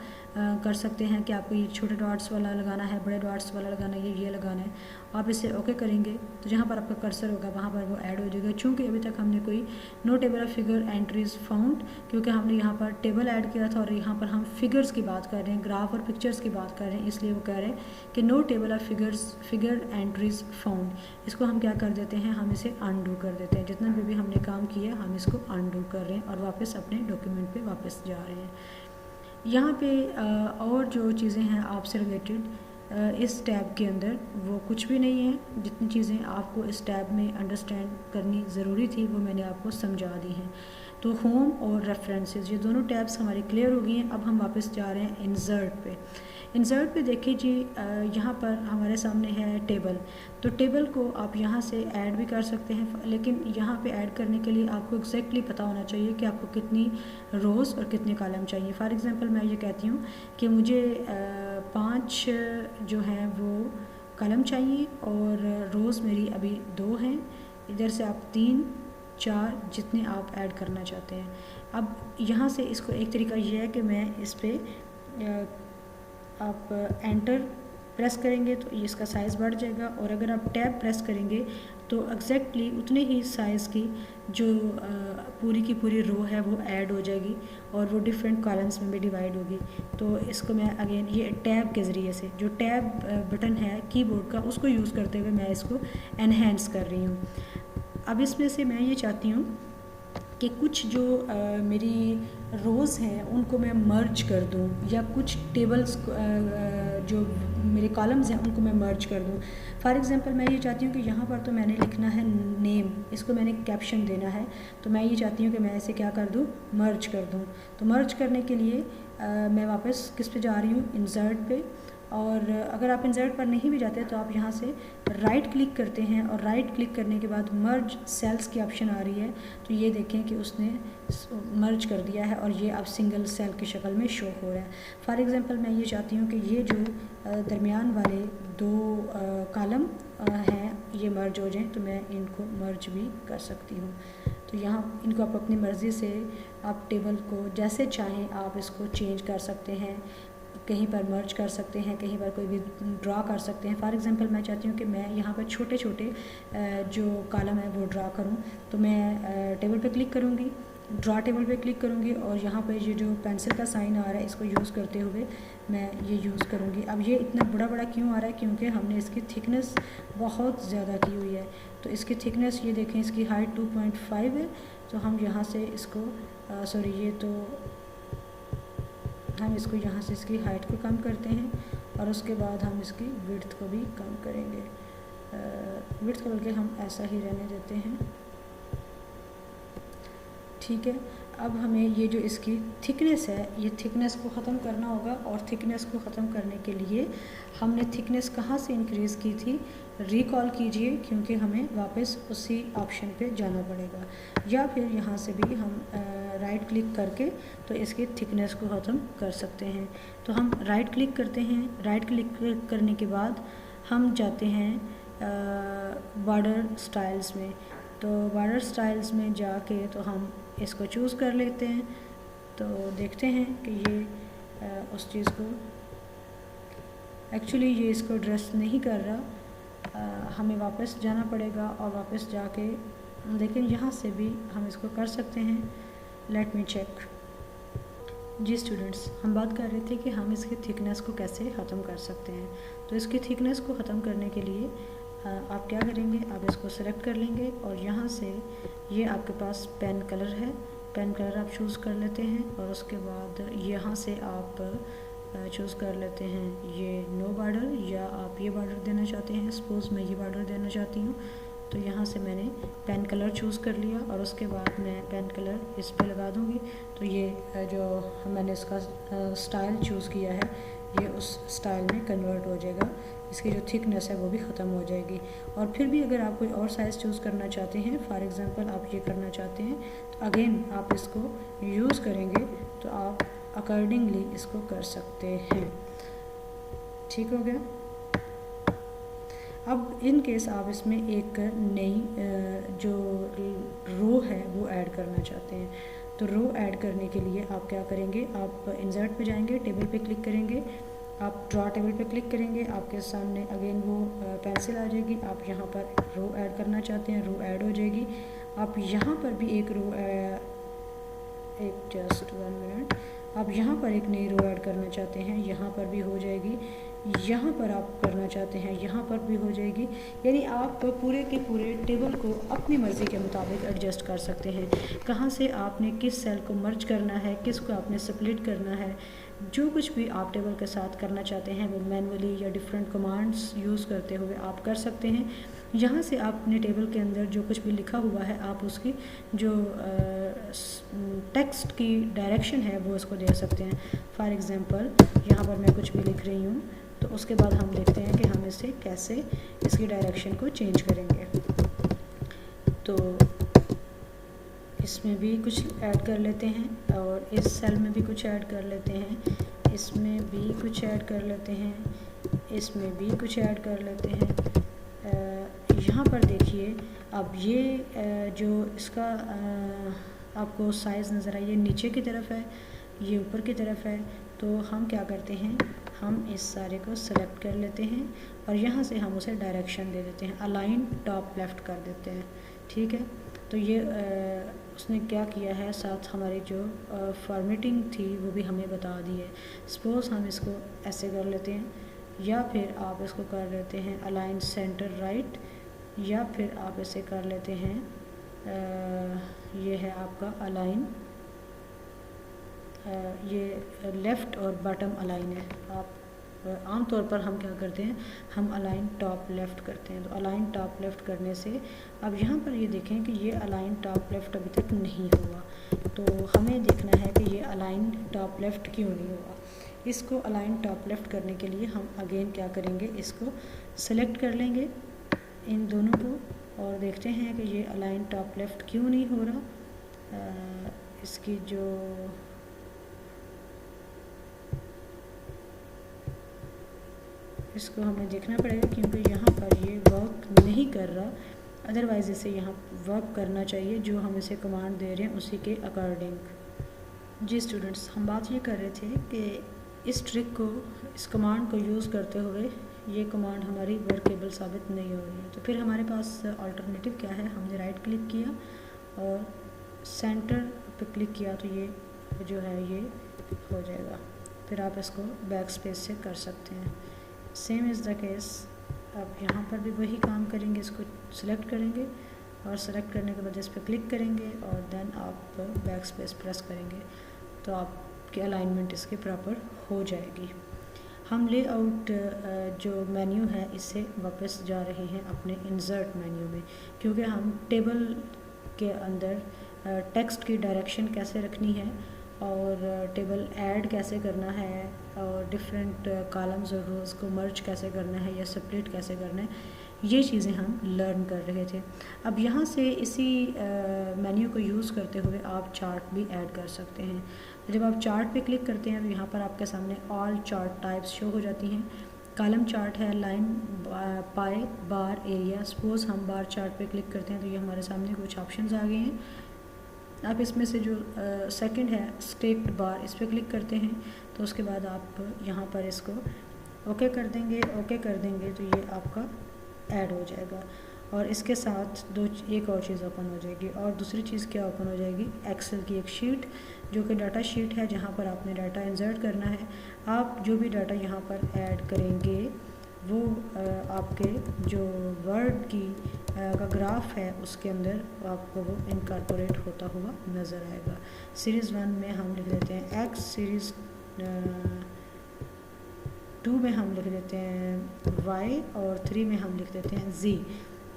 कर सकते हैं कि आपको ये छोटे डॉट्स वाला लगाना है, बड़े डॉट्स वाला लगाना है, ये लगाना है। आप इसे ओके करेंगे तो जहाँ पर आपका कर्सर होगा वहाँ पर वो ऐड हो जाएगा। चूँकि अभी तक हमने कोई no table of figure entries found, क्योंकि हमने यहाँ पर टेबल ऐड किया था और यहाँ पर हम फिगर्स की बात कर रहे हैं, ग्राफ और पिक्चर्स की बात कर रहे हैं, इसलिए वो कह रहे हैं कि no table of figure entries found. इसको हम क्या कर देते हैं, हम इसे अनडू कर देते हैं। जितना भी हमने काम किया हम इसको अनडू कर रहे हैं और वापस अपने डॉक्यूमेंट पे वापस जा रहे हैं। यहाँ पे और जो चीज़ें हैं आपसे रिलेटेड इस टैब के अंदर वो कुछ भी नहीं है। जितनी चीज़ें आपको इस टैब में अंडरस्टैंड करनी ज़रूरी थी वो मैंने आपको समझा दी हैं। तो होम और रेफरेंसेस, ये दोनों टैब्स हमारी क्लियर हो गई हैं। अब हम वापस जा रहे हैं इंसर्ट पे। इंसर्ट पे देखिए जी, यहाँ पर हमारे सामने है टेबल। तो टेबल को आप यहाँ से ऐड भी कर सकते हैं, लेकिन यहाँ पे ऐड करने के लिए आपको एग्जैक्टली पता होना चाहिए कि आपको कितनी रोज़ और कितने कॉलम चाहिए। फॉर एग्ज़ाम्पल मैं ये कहती हूँ कि मुझे 5 जो हैं वो कॉलम चाहिए और रोज़ मेरी अभी 2 हैं। इधर से आप 3, 4 जितने आप ऐड करना चाहते हैं। अब यहाँ से इसको एक तरीका ये है कि मैं इस पर आप एंटर प्रेस करेंगे तो इसका साइज़ बढ़ जाएगा, और अगर आप टैब प्रेस करेंगे तो एग्जैक्टली उतने ही साइज़ की जो पूरी की पूरी रो है वो ऐड हो जाएगी और वो डिफरेंट कॉलम्स में भी डिवाइड होगी। तो इसको मैं अगेन ये टैब के ज़रिए से, जो टैब बटन है कीबोर्ड का, उसको यूज़ करते हुए मैं इसको एनहेंस कर रही हूँ। अब इसमें से मैं ये चाहती हूँ कि कुछ जो मेरी रोज़ हैं उनको मैं मर्ज कर दूं, या कुछ टेबल्स जो मेरे कॉलम्स हैं उनको मैं मर्ज कर दूं। फॉर एग्ज़ाम्पल मैं ये चाहती हूँ कि यहाँ पर तो मैंने लिखना है नेम, इसको मैंने कैप्शन देना है, तो मैं ये चाहती हूँ कि मैं इसे क्या कर दूँ, मर्ज कर दूँ। तो मर्ज करने के लिए मैं वापस किस पे जा रही हूँ, इंसर्ट पे। और अगर आप इंसर्ट पर नहीं भी जाते तो आप यहाँ से राइट क्लिक करते हैं, और राइट क्लिक करने के बाद मर्ज सेल्स की ऑप्शन आ रही है। तो ये देखें कि उसने मर्ज कर दिया है और ये अब सिंगल सेल की शक्ल में शो हो रहा है। फॉर एग्ज़ाम्पल मैं ये चाहती हूँ कि ये जो दरमियान वाले 2 कॉलम हैं ये मर्ज हो जाएं, तो मैं इनको मर्ज भी कर सकती हूँ। तो यहाँ इनको आप अपनी मर्ज़ी से आप टेबल को जैसे चाहें आप इसको चेंज कर सकते हैं, कहीं पर मर्ज कर सकते हैं, कहीं पर कोई भी ड्रा कर सकते हैं। फॉर एग्ज़ाम्पल मैं चाहती हूँ कि मैं यहाँ पर छोटे छोटे जो कॉलम है वो ड्रा करूँ, तो मैं टेबल पे क्लिक करूँगी, ड्रा टेबल पे क्लिक करूँगी, और यहाँ पे ये जो पेंसिल का साइन आ रहा है इसको यूज़ करते हुए मैं ये यूज़ करूँगी। अब ये इतना बड़ा बड़ा क्यों आ रहा है, क्योंकि हमने इसकी थिकनेस बहुत ज़्यादा की हुई है। तो इसकी थिकनेस ये देखें, इसकी हाइट 2.5 है। तो हम यहाँ से इसको हम इसको यहाँ से इसकी हाइट को कम करते हैं, और उसके बाद हम इसकी विड्थ को भी कम करेंगे। विड्थ को बल्कि हम ऐसा ही रहने देते हैं, ठीक है। अब हमें ये जो इसकी थिकनेस है, ये थिकनेस को ख़त्म करना होगा, और थिकनेस को ख़त्म करने के लिए हमने थिकनेस कहाँ से इंक्रीज़ की थी, रिकॉल कीजिए, क्योंकि हमें वापस उसी ऑप्शन पे जाना पड़ेगा, या फिर यहाँ से भी हम राइट क्लिक करके तो इसकी थिकनेस को ख़त्म कर सकते हैं। तो हम राइट क्लिक करते हैं, राइट क्लिक करने के बाद हम जाते हैं बॉर्डर स्टाइल्स में। तो बॉर्डर स्टाइल्स में जाके तो हम इसको चूज़ कर लेते हैं। तो देखते हैं कि ये उस चीज़ को एक्चुअली ये इसको ड्रेस नहीं कर रहा, हमें वापस जाना पड़ेगा, और वापस जाके लेकिन यहाँ से भी हम इसको कर सकते हैं। Let me check. जी स्टूडेंट्स, हम बात कर रहे थे कि हम इसकी थिकनेस को कैसे ख़त्म कर सकते हैं। तो इसकी थिकनेस को ख़त्म करने के लिए आप क्या करेंगे, आप इसको सेलेक्ट कर लेंगे, और यहाँ से ये आपके पास पेन कलर है, पेन कलर आप चूज़ कर लेते हैं, और उसके बाद यहाँ से आप चूज़ कर लेते हैं ये नो बॉर्डर, या आप ये बॉर्डर देना चाहते हैं। सपोज़ मैं ये बॉर्डर देना चाहती हूँ, तो यहाँ से मैंने पेन कलर चूज़ कर लिया और उसके बाद मैं पेन कलर इस पे लगा दूँगी। तो ये जो मैंने इसका स्टाइल चूज़ किया है ये उस स्टाइल में कन्वर्ट हो जाएगा, इसकी जो थिकनेस है वो भी ख़त्म हो जाएगी। और फिर भी अगर आप कोई और साइज़ चूज़ करना चाहते हैं, फॉर एग्ज़ाम्पल आप ये करना चाहते हैं, तो अगेन आप इसको यूज़ करेंगे तो आप अकॉर्डिंगली इसको कर सकते हैं। ठीक हो गया। अब इन केस आप इसमें एक नई जो रो है वो ऐड करना चाहते हैं, तो रो ऐड करने के लिए आप क्या करेंगे, आप इंसर्ट पे जाएंगे, टेबल पे क्लिक करेंगे, आप ड्रॉ टेबल पे क्लिक करेंगे, आपके सामने अगेन वो पेंसिल आ जाएगी। आप यहाँ पर रो ऐड करना चाहते हैं, रो ऐड हो जाएगी। आप यहाँ पर भी एक रो जस्ट 1 मिनट, आप यहाँ पर एक नई रो ऐड करना चाहते हैं, यहाँ पर भी हो जाएगी। यहाँ पर आप करना चाहते हैं, यहाँ पर भी हो जाएगी। यानी आप पूरे के पूरे टेबल को अपनी मर्ज़ी के मुताबिक एडजस्ट कर सकते हैं। कहाँ से आपने किस सेल को मर्ज करना है, किस को आपने स्प्लिट करना है, जो कुछ भी आप टेबल के साथ करना चाहते हैं वो मैनुअली या डिफरेंट कमांड्स यूज़ करते हुए आप कर सकते हैं। यहाँ से आप अपने टेबल के अंदर जो कुछ भी लिखा हुआ है आप उसकी जो टेक्स्ट की डायरेक्शन है वो उसको दे सकते हैं। फॉर एग्ज़ाम्पल यहाँ पर मैं कुछ भी लिख रही हूँ, तो उसके बाद हम देखते हैं कि हम इसे कैसे इसकी डायरेक्शन को चेंज करेंगे। तो इसमें भी कुछ ऐड कर लेते हैं और इस सेल में भी कुछ ऐड कर लेते हैं, इसमें भी कुछ ऐड कर लेते हैं, इसमें भी कुछ ऐड कर लेते हैं। यहाँ पर देखिए अब ये जो इसका आपको साइज़ नज़र आई, ये नीचे की तरफ है, ये ऊपर की तरफ है। तो हम क्या करते हैं, हम इस सारे को सेलेक्ट कर लेते हैं और यहाँ से हम उसे डायरेक्शन दे देते हैं, अलाइन टॉप लेफ़्ट कर देते हैं। ठीक है, तो ये उसने क्या किया है, साथ हमारी जो फॉर्मेटिंग थी वो भी हमें बता दी है। सपोज़ हम इसको ऐसे कर लेते हैं, या फिर आप इसको कर लेते हैं अलाइन सेंटर राइट, या फिर आप इसे कर लेते हैं ये है आपका अलाइन, ये लेफ़्ट और बॉटम अलाइन है। आप आमतौर पर हम क्या करते हैं, हम अलाइन टॉप लेफ़्ट करते हैं। तो अलाइन टॉप लेफ़्ट करने से अब यहाँ पर ये देखें कि ये अलाइन टॉप लेफ़्ट अभी तक नहीं हुआ, तो हमें देखना है कि ये अलाइन टॉप लेफ़्ट क्यों नहीं हुआ। इसको अलाइन टॉप लेफ़्ट करने के लिए हम अगेन क्या करेंगे, इसको सेलेक्ट कर लेंगे इन दोनों को और देखते हैं कि ये अलाइन टॉप लेफ़्ट क्यों नहीं हो रहा। इसकी जो इसको हमें देखना पड़ेगा क्योंकि यहाँ पर ये वर्क नहीं कर रहा, अदरवाइज़ इसे यहाँ वर्क करना चाहिए, जो हम इसे कमांड दे रहे हैं उसी के अकॉर्डिंग। जी स्टूडेंट्स, हम बात ये कर रहे थे कि इस ट्रिक को, इस कमांड को यूज़ करते हुए ये कमांड हमारी वर्केबल साबित नहीं हो रही है। तो फिर हमारे पास अल्टरनेटिव क्या है, हमने राइट क्लिक किया और सेंटर पे क्लिक किया तो ये जो है ये हो जाएगा। फिर आप इसको बैक स्पेस से कर सकते हैं। सेम इज़ द केस, अब यहाँ पर भी वही काम करेंगे, इसको सिलेक्ट करेंगे और सेलेक्ट करने के बाद इस पर क्लिक करेंगे और देन आप बैक स्पेस प्रेस करेंगे तो आपकी अलाइनमेंट इसके प्रॉपर हो जाएगी। हम लेआउट जो मेन्यू है इससे वापस जा रहे हैं अपने इंसर्ट मेन्यू में, क्योंकि हम टेबल के अंदर टेक्स्ट की डायरेक्शन कैसे रखनी है और टेबल ऐड कैसे करना है और डिफरेंट कॉलम्स और रोज़ को मर्ज कैसे करना है या सेपरेट कैसे करना है, ये चीज़ें हम लर्न कर रहे थे। अब यहाँ से इसी मेन्यू को यूज़ करते हुए आप चार्ट भी ऐड कर सकते हैं। जब आप चार्ट पे क्लिक करते हैं तो यहाँ पर आपके सामने ऑल चार्ट टाइप्स शो हो जाती हैं। कॉलम चार्ट है, लाइन, पाई, बार, एरिया। सपोज़ हम बार चार्ट पे क्लिक करते हैं तो ये हमारे सामने कुछ ऑप्शंस आ गए हैं। आप इसमें से जो सेकंड है स्टेक्ड बार, इस पर क्लिक करते हैं तो उसके बाद आप यहाँ पर इसको ओके कर देंगे। ओके कर देंगे तो ये आपका ऐड हो जाएगा और इसके साथ एक और चीज़ ओपन हो जाएगी। और दूसरी चीज़ क्या ओपन हो जाएगी, एक्सेल की एक शीट जो कि डाटा शीट है, जहाँ पर आपने डाटा इंसर्ट करना है। आप जो भी डाटा यहाँ पर ऐड करेंगे वो आपके जो वर्ड की का ग्राफ है उसके अंदर आपको वो इनकॉर्पोरेट होता हुआ नज़र आएगा। सीरीज़ 1 में हम लिख देते हैं एक्स, सीरीज़ 2 में हम लिख देते हैं वाई और 3 में हम लिख देते हैं जी।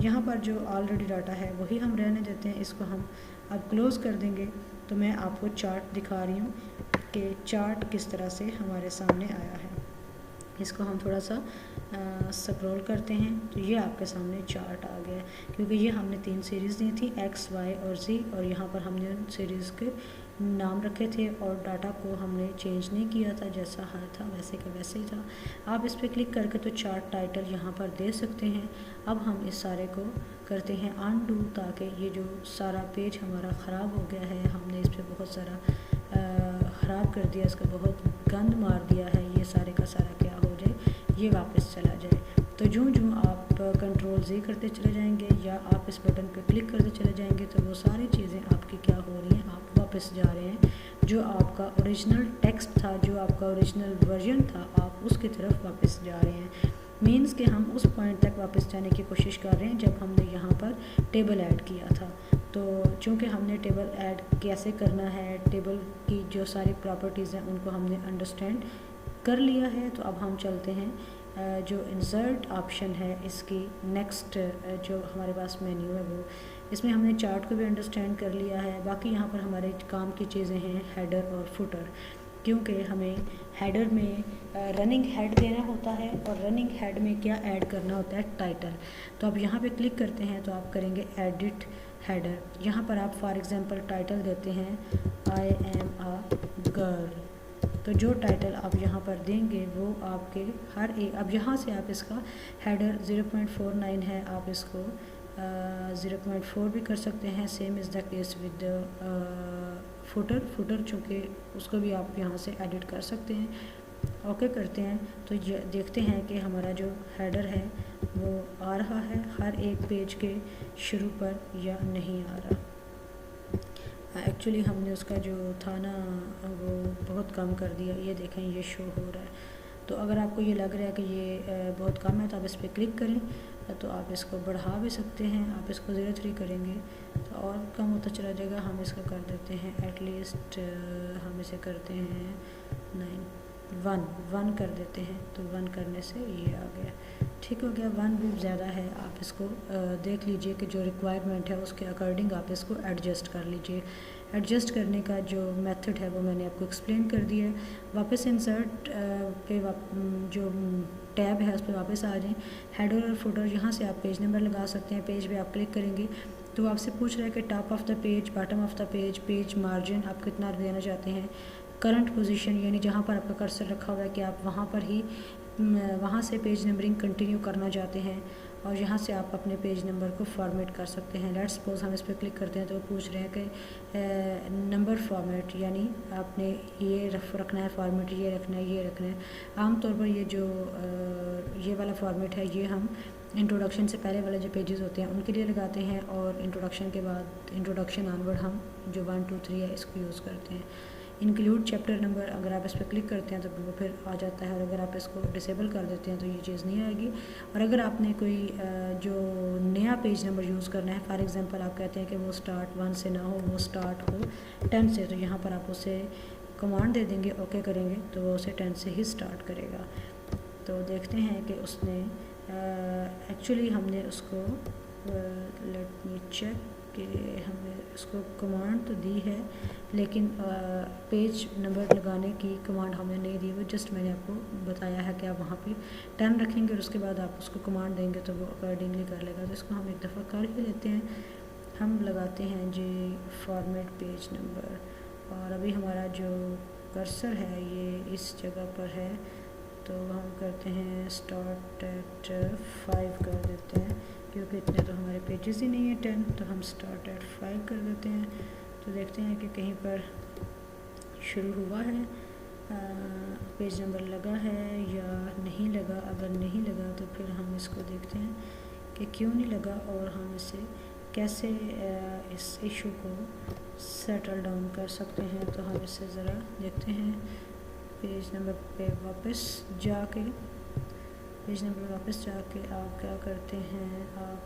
यहाँ पर जो ऑलरेडी डाटा है वही हम रहने देते हैं, इसको हम अब क्लोज़ कर देंगे। तो मैं आपको चार्ट दिखा रही हूँ कि चार्ट किस तरह से हमारे सामने आया है। इसको हम थोड़ा सा स्क्रॉल करते हैं तो ये आपके सामने चार्ट आ गया, क्योंकि ये हमने 3 सीरीज़ दी थी X, Y और Z, और यहाँ पर हमने उन सीरीज़ के नाम रखे थे और डाटा को हमने चेंज नहीं किया था, जैसा है था वैसे का वैसे ही था। आप इस पर क्लिक करके तो चार्ट टाइटल यहाँ पर दे सकते हैं। अब हम इस सारे को करते हैं अनडू, ताकि ये जो सारा पेज हमारा ख़राब हो गया है, हमने इस पर बहुत सारा ख़राब कर दिया, इसका बहुत गंद मार दिया है, ये सारे का सारा क्या हो जाए, ये वापस चला जाए। तो जो आप कंट्रोल Z करते चले जाएंगे या आप इस बटन पर क्लिक करते चले जाएंगे तो वो सारी चीज़ें आपकी क्या हो रही हैं, आप वापस जा रहे हैं। जो आपका ओरिजिनल टेक्स्ट था, जो आपका ओरिजिनल वर्जन था, आप उसकी तरफ वापस जा रहे हैं। मीन्स कि हम उस पॉइंट तक वापस जाने की कोशिश कर रहे हैं जब हमने यहाँ पर टेबल ऐड किया था। तो चूँकि हमने टेबल ऐड कैसे करना है, टेबल की जो सारी प्रॉपर्टीज़ हैं उनको हमने अंडरस्टैंड कर लिया है, तो अब हम चलते हैं जो इंसर्ट ऑप्शन है इसकी नेक्स्ट जो हमारे पास मेन्यू है वो, इसमें हमने चार्ट को भी अंडरस्टैंड कर लिया है। बाकी यहाँ पर हमारे काम की चीज़ें हैं हेडर और फुटर, क्योंकि हमें हेडर में रनिंग हेड देना होता है और रनिंग हेड में क्या ऐड करना होता है, टाइटल। तो आप यहाँ पे क्लिक करते हैं तो आप करेंगे एडिट हेडर। यहाँ पर आप फॉर एग्ज़ाम्पल टाइटल देते हैं आई एम अ गर्ल, तो जो टाइटल आप यहाँ पर देंगे वो आपके हर एक, अब यहाँ से आप इसका हेडर 0.49 है, आप इसको 0.4 भी कर सकते हैं। Same is the case with footer चूँकि उसको भी आप यहाँ से एडिट कर सकते हैं। ओके करते हैं तो देखते हैं कि हमारा जो हेडर है वो आ रहा है हर एक पेज के शुरू पर या नहीं आ रहा। एक्चुअली हमने उसका जो था ना वो बहुत कम कर दिया, ये देखें ये शो हो रहा है। तो अगर आपको ये लग रहा है कि ये बहुत कम है तो आप इस पर क्लिक करें, तो आप इसको बढ़ा भी सकते हैं। आप इसको 0.3 करेंगे तो और कम होता चला जाएगा। हम इसको कर देते हैं एटलीस्ट, हम इसे करते हैं 1 कर देते हैं, तो 1 करने से ये आ गया, ठीक हो गया। 1 भी ज़्यादा है, आप इसको देख लीजिए कि जो रिक्वायरमेंट है उसके अकॉर्डिंग आप इसको एडजस्ट कर लीजिए। एडजस्ट करने का जो मेथड है वो मैंने आपको एक्सप्लेन कर दिया है। वापस इंसर्ट पे जो टैब है उस पर वापस आ जाएं। हेडर और फुटर, यहाँ से आप पेज नंबर लगा सकते हैं। पेज पे आप क्लिक करेंगे तो आपसे पूछ रहा है कि top of the page, bottom of the page, page margin आप कितना देना चाहते हैं, करंट पोजीशन यानी जहाँ पर आपका कर्सर रखा हुआ है कि आप वहाँ पर ही वहाँ से पेज नंबरिंग कंटिन्यू करना चाहते हैं, और यहाँ से आप अपने पेज नंबर को फॉर्मेट कर सकते हैं। लेट्स सपोज हम इस पर क्लिक करते हैं तो वो पूछ रहे हैं कि नंबर फॉर्मेट, यानी आपने ये रखना है फॉर्मेट, ये रखना है, ये रखना है। आमतौर पर ये जो ये वाला फॉर्मेट है ये हम इंट्रोडक्शन से पहले वाले जो पेजेस होते हैं उनके लिए लगाते हैं, और इंट्रोडक्शन के बाद इंट्रोडक्शन ऑनवर्ड हम जो 1, 2, 3 है इसको यूज़ करते हैं। इंक्लूड चैप्टर नंबर, अगर आप इस पर क्लिक करते हैं तो वो फिर आ जाता है, और अगर आप इसको डिसेबल कर देते हैं तो ये चीज़ नहीं आएगी। और अगर आपने कोई जो नया पेज नंबर यूज़ करना है, फॉर एग्जांपल आप कहते हैं कि वो स्टार्ट 1 से ना हो, वो स्टार्ट हो 10 से, तो यहाँ पर आप उसे कमांड दे देंगे, ओके करेंगे तो वो उसे 10 से ही स्टार्ट करेगा। तो देखते हैं कि उसने एक्चुअली हमने उसको लेट मी चेक कि हमने इसको कमांड तो दी है, लेकिन पेज नंबर लगाने की कमांड हमने नहीं दी। वो जस्ट मैंने आपको बताया है कि आप वहाँ पे 10 रखेंगे और उसके बाद आप उसको कमांड देंगे तो वो अकॉर्डिंगली कर लेगा। तो इसको हम एक दफ़ा कर ही लेते हैं। हम लगाते हैं जी फॉर्मेट पेज नंबर, और अभी हमारा जो कर्सर है ये इस जगह पर है, तो हम करते हैं स्टार्ट एट 5 कर देते हैं, क्योंकि इतने तो हमारे पेजेस ही नहीं है 10, तो हम स्टार्ट एट 5 कर देते हैं। तो देखते हैं कि कहीं पर शुरू हुआ है, पेज नंबर लगा है या नहीं लगा। अगर नहीं लगा तो फिर हम इसको देखते हैं कि क्यों नहीं लगा और हम इसे कैसे इस इशू को सेटल डाउन कर सकते हैं। तो हम इसे ज़रा देखते हैं। पेज नंबर पे वापस जाके आप क्या करते हैं, आप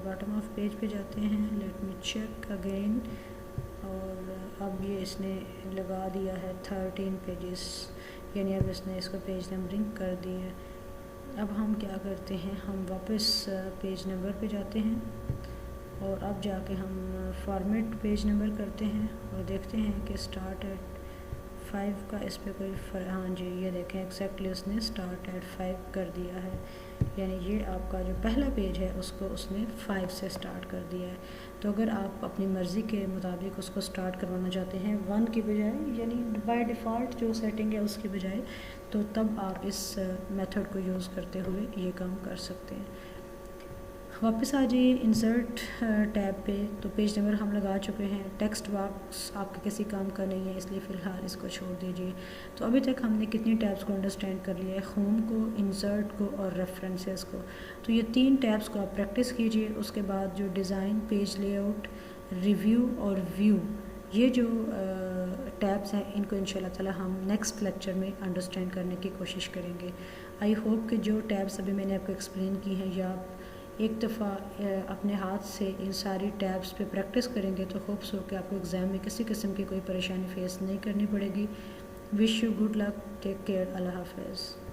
बॉटम ऑफ पेज पे जाते हैं, लेट मी चेक अगेन, और अब ये इसने लगा दिया है 13 पेजेस, यानी अब इसने इसको पेज नंबरिंग कर दी है। अब हम क्या करते हैं, हम वापस पेज नंबर पे जाते हैं और अब जाके हम फॉर्मेट पेज नंबर करते हैं और देखते हैं कि स्टार्ट एट 5 का इस पर कोई हाँ जी, ये देखें एक्जैक्टली उसने स्टार्ट एट 5 कर दिया है, यानी ये आपका जो पहला पेज है उसको उसने 5 से स्टार्ट कर दिया है। तो अगर आप अपनी मर्ज़ी के मुताबिक उसको स्टार्ट करवाना चाहते हैं 1 की बजाय, यानी बाय डिफ़ॉल्ट जो सेटिंग है उसकी बजाय, तो तब आप इस मेथड को यूज़ करते हुए ये काम कर सकते हैं। वापस आ जाइए इंसर्ट टैब पे, तो पेज नंबर हम लगा चुके हैं। टेक्स्ट बॉक्स आपके किसी काम का नहीं है, इसलिए फ़िलहाल इसको छोड़ दीजिए। तो अभी तक हमने कितनी टैब्स को अंडरस्टैंड कर लिया है, होम को, इंसर्ट को और रेफरेंसेस को। तो ये 3 टैब्स को आप प्रैक्टिस कीजिए। उसके बाद जो डिज़ाइन, पेज लेआउट, रिव्यू और व्यू, ये जो टैब्स हैं इनको इंशाल्लाह ताला हम नेक्स्ट लेक्चर में अंडरस्टैंड करने की कोशिश करेंगे। आई होप कि जो टैब्स अभी मैंने आपको एक्सप्लेन की हैं या एक दफ़ा अपने हाथ से इन सारी टैब्स पे प्रैक्टिस करेंगे तो होप्स हो कि आपको एग्ज़ाम में किसी किस्म की कोई परेशानी फेस नहीं करनी पड़ेगी। Wish you good luck, take care, Allah हाफ़िज़।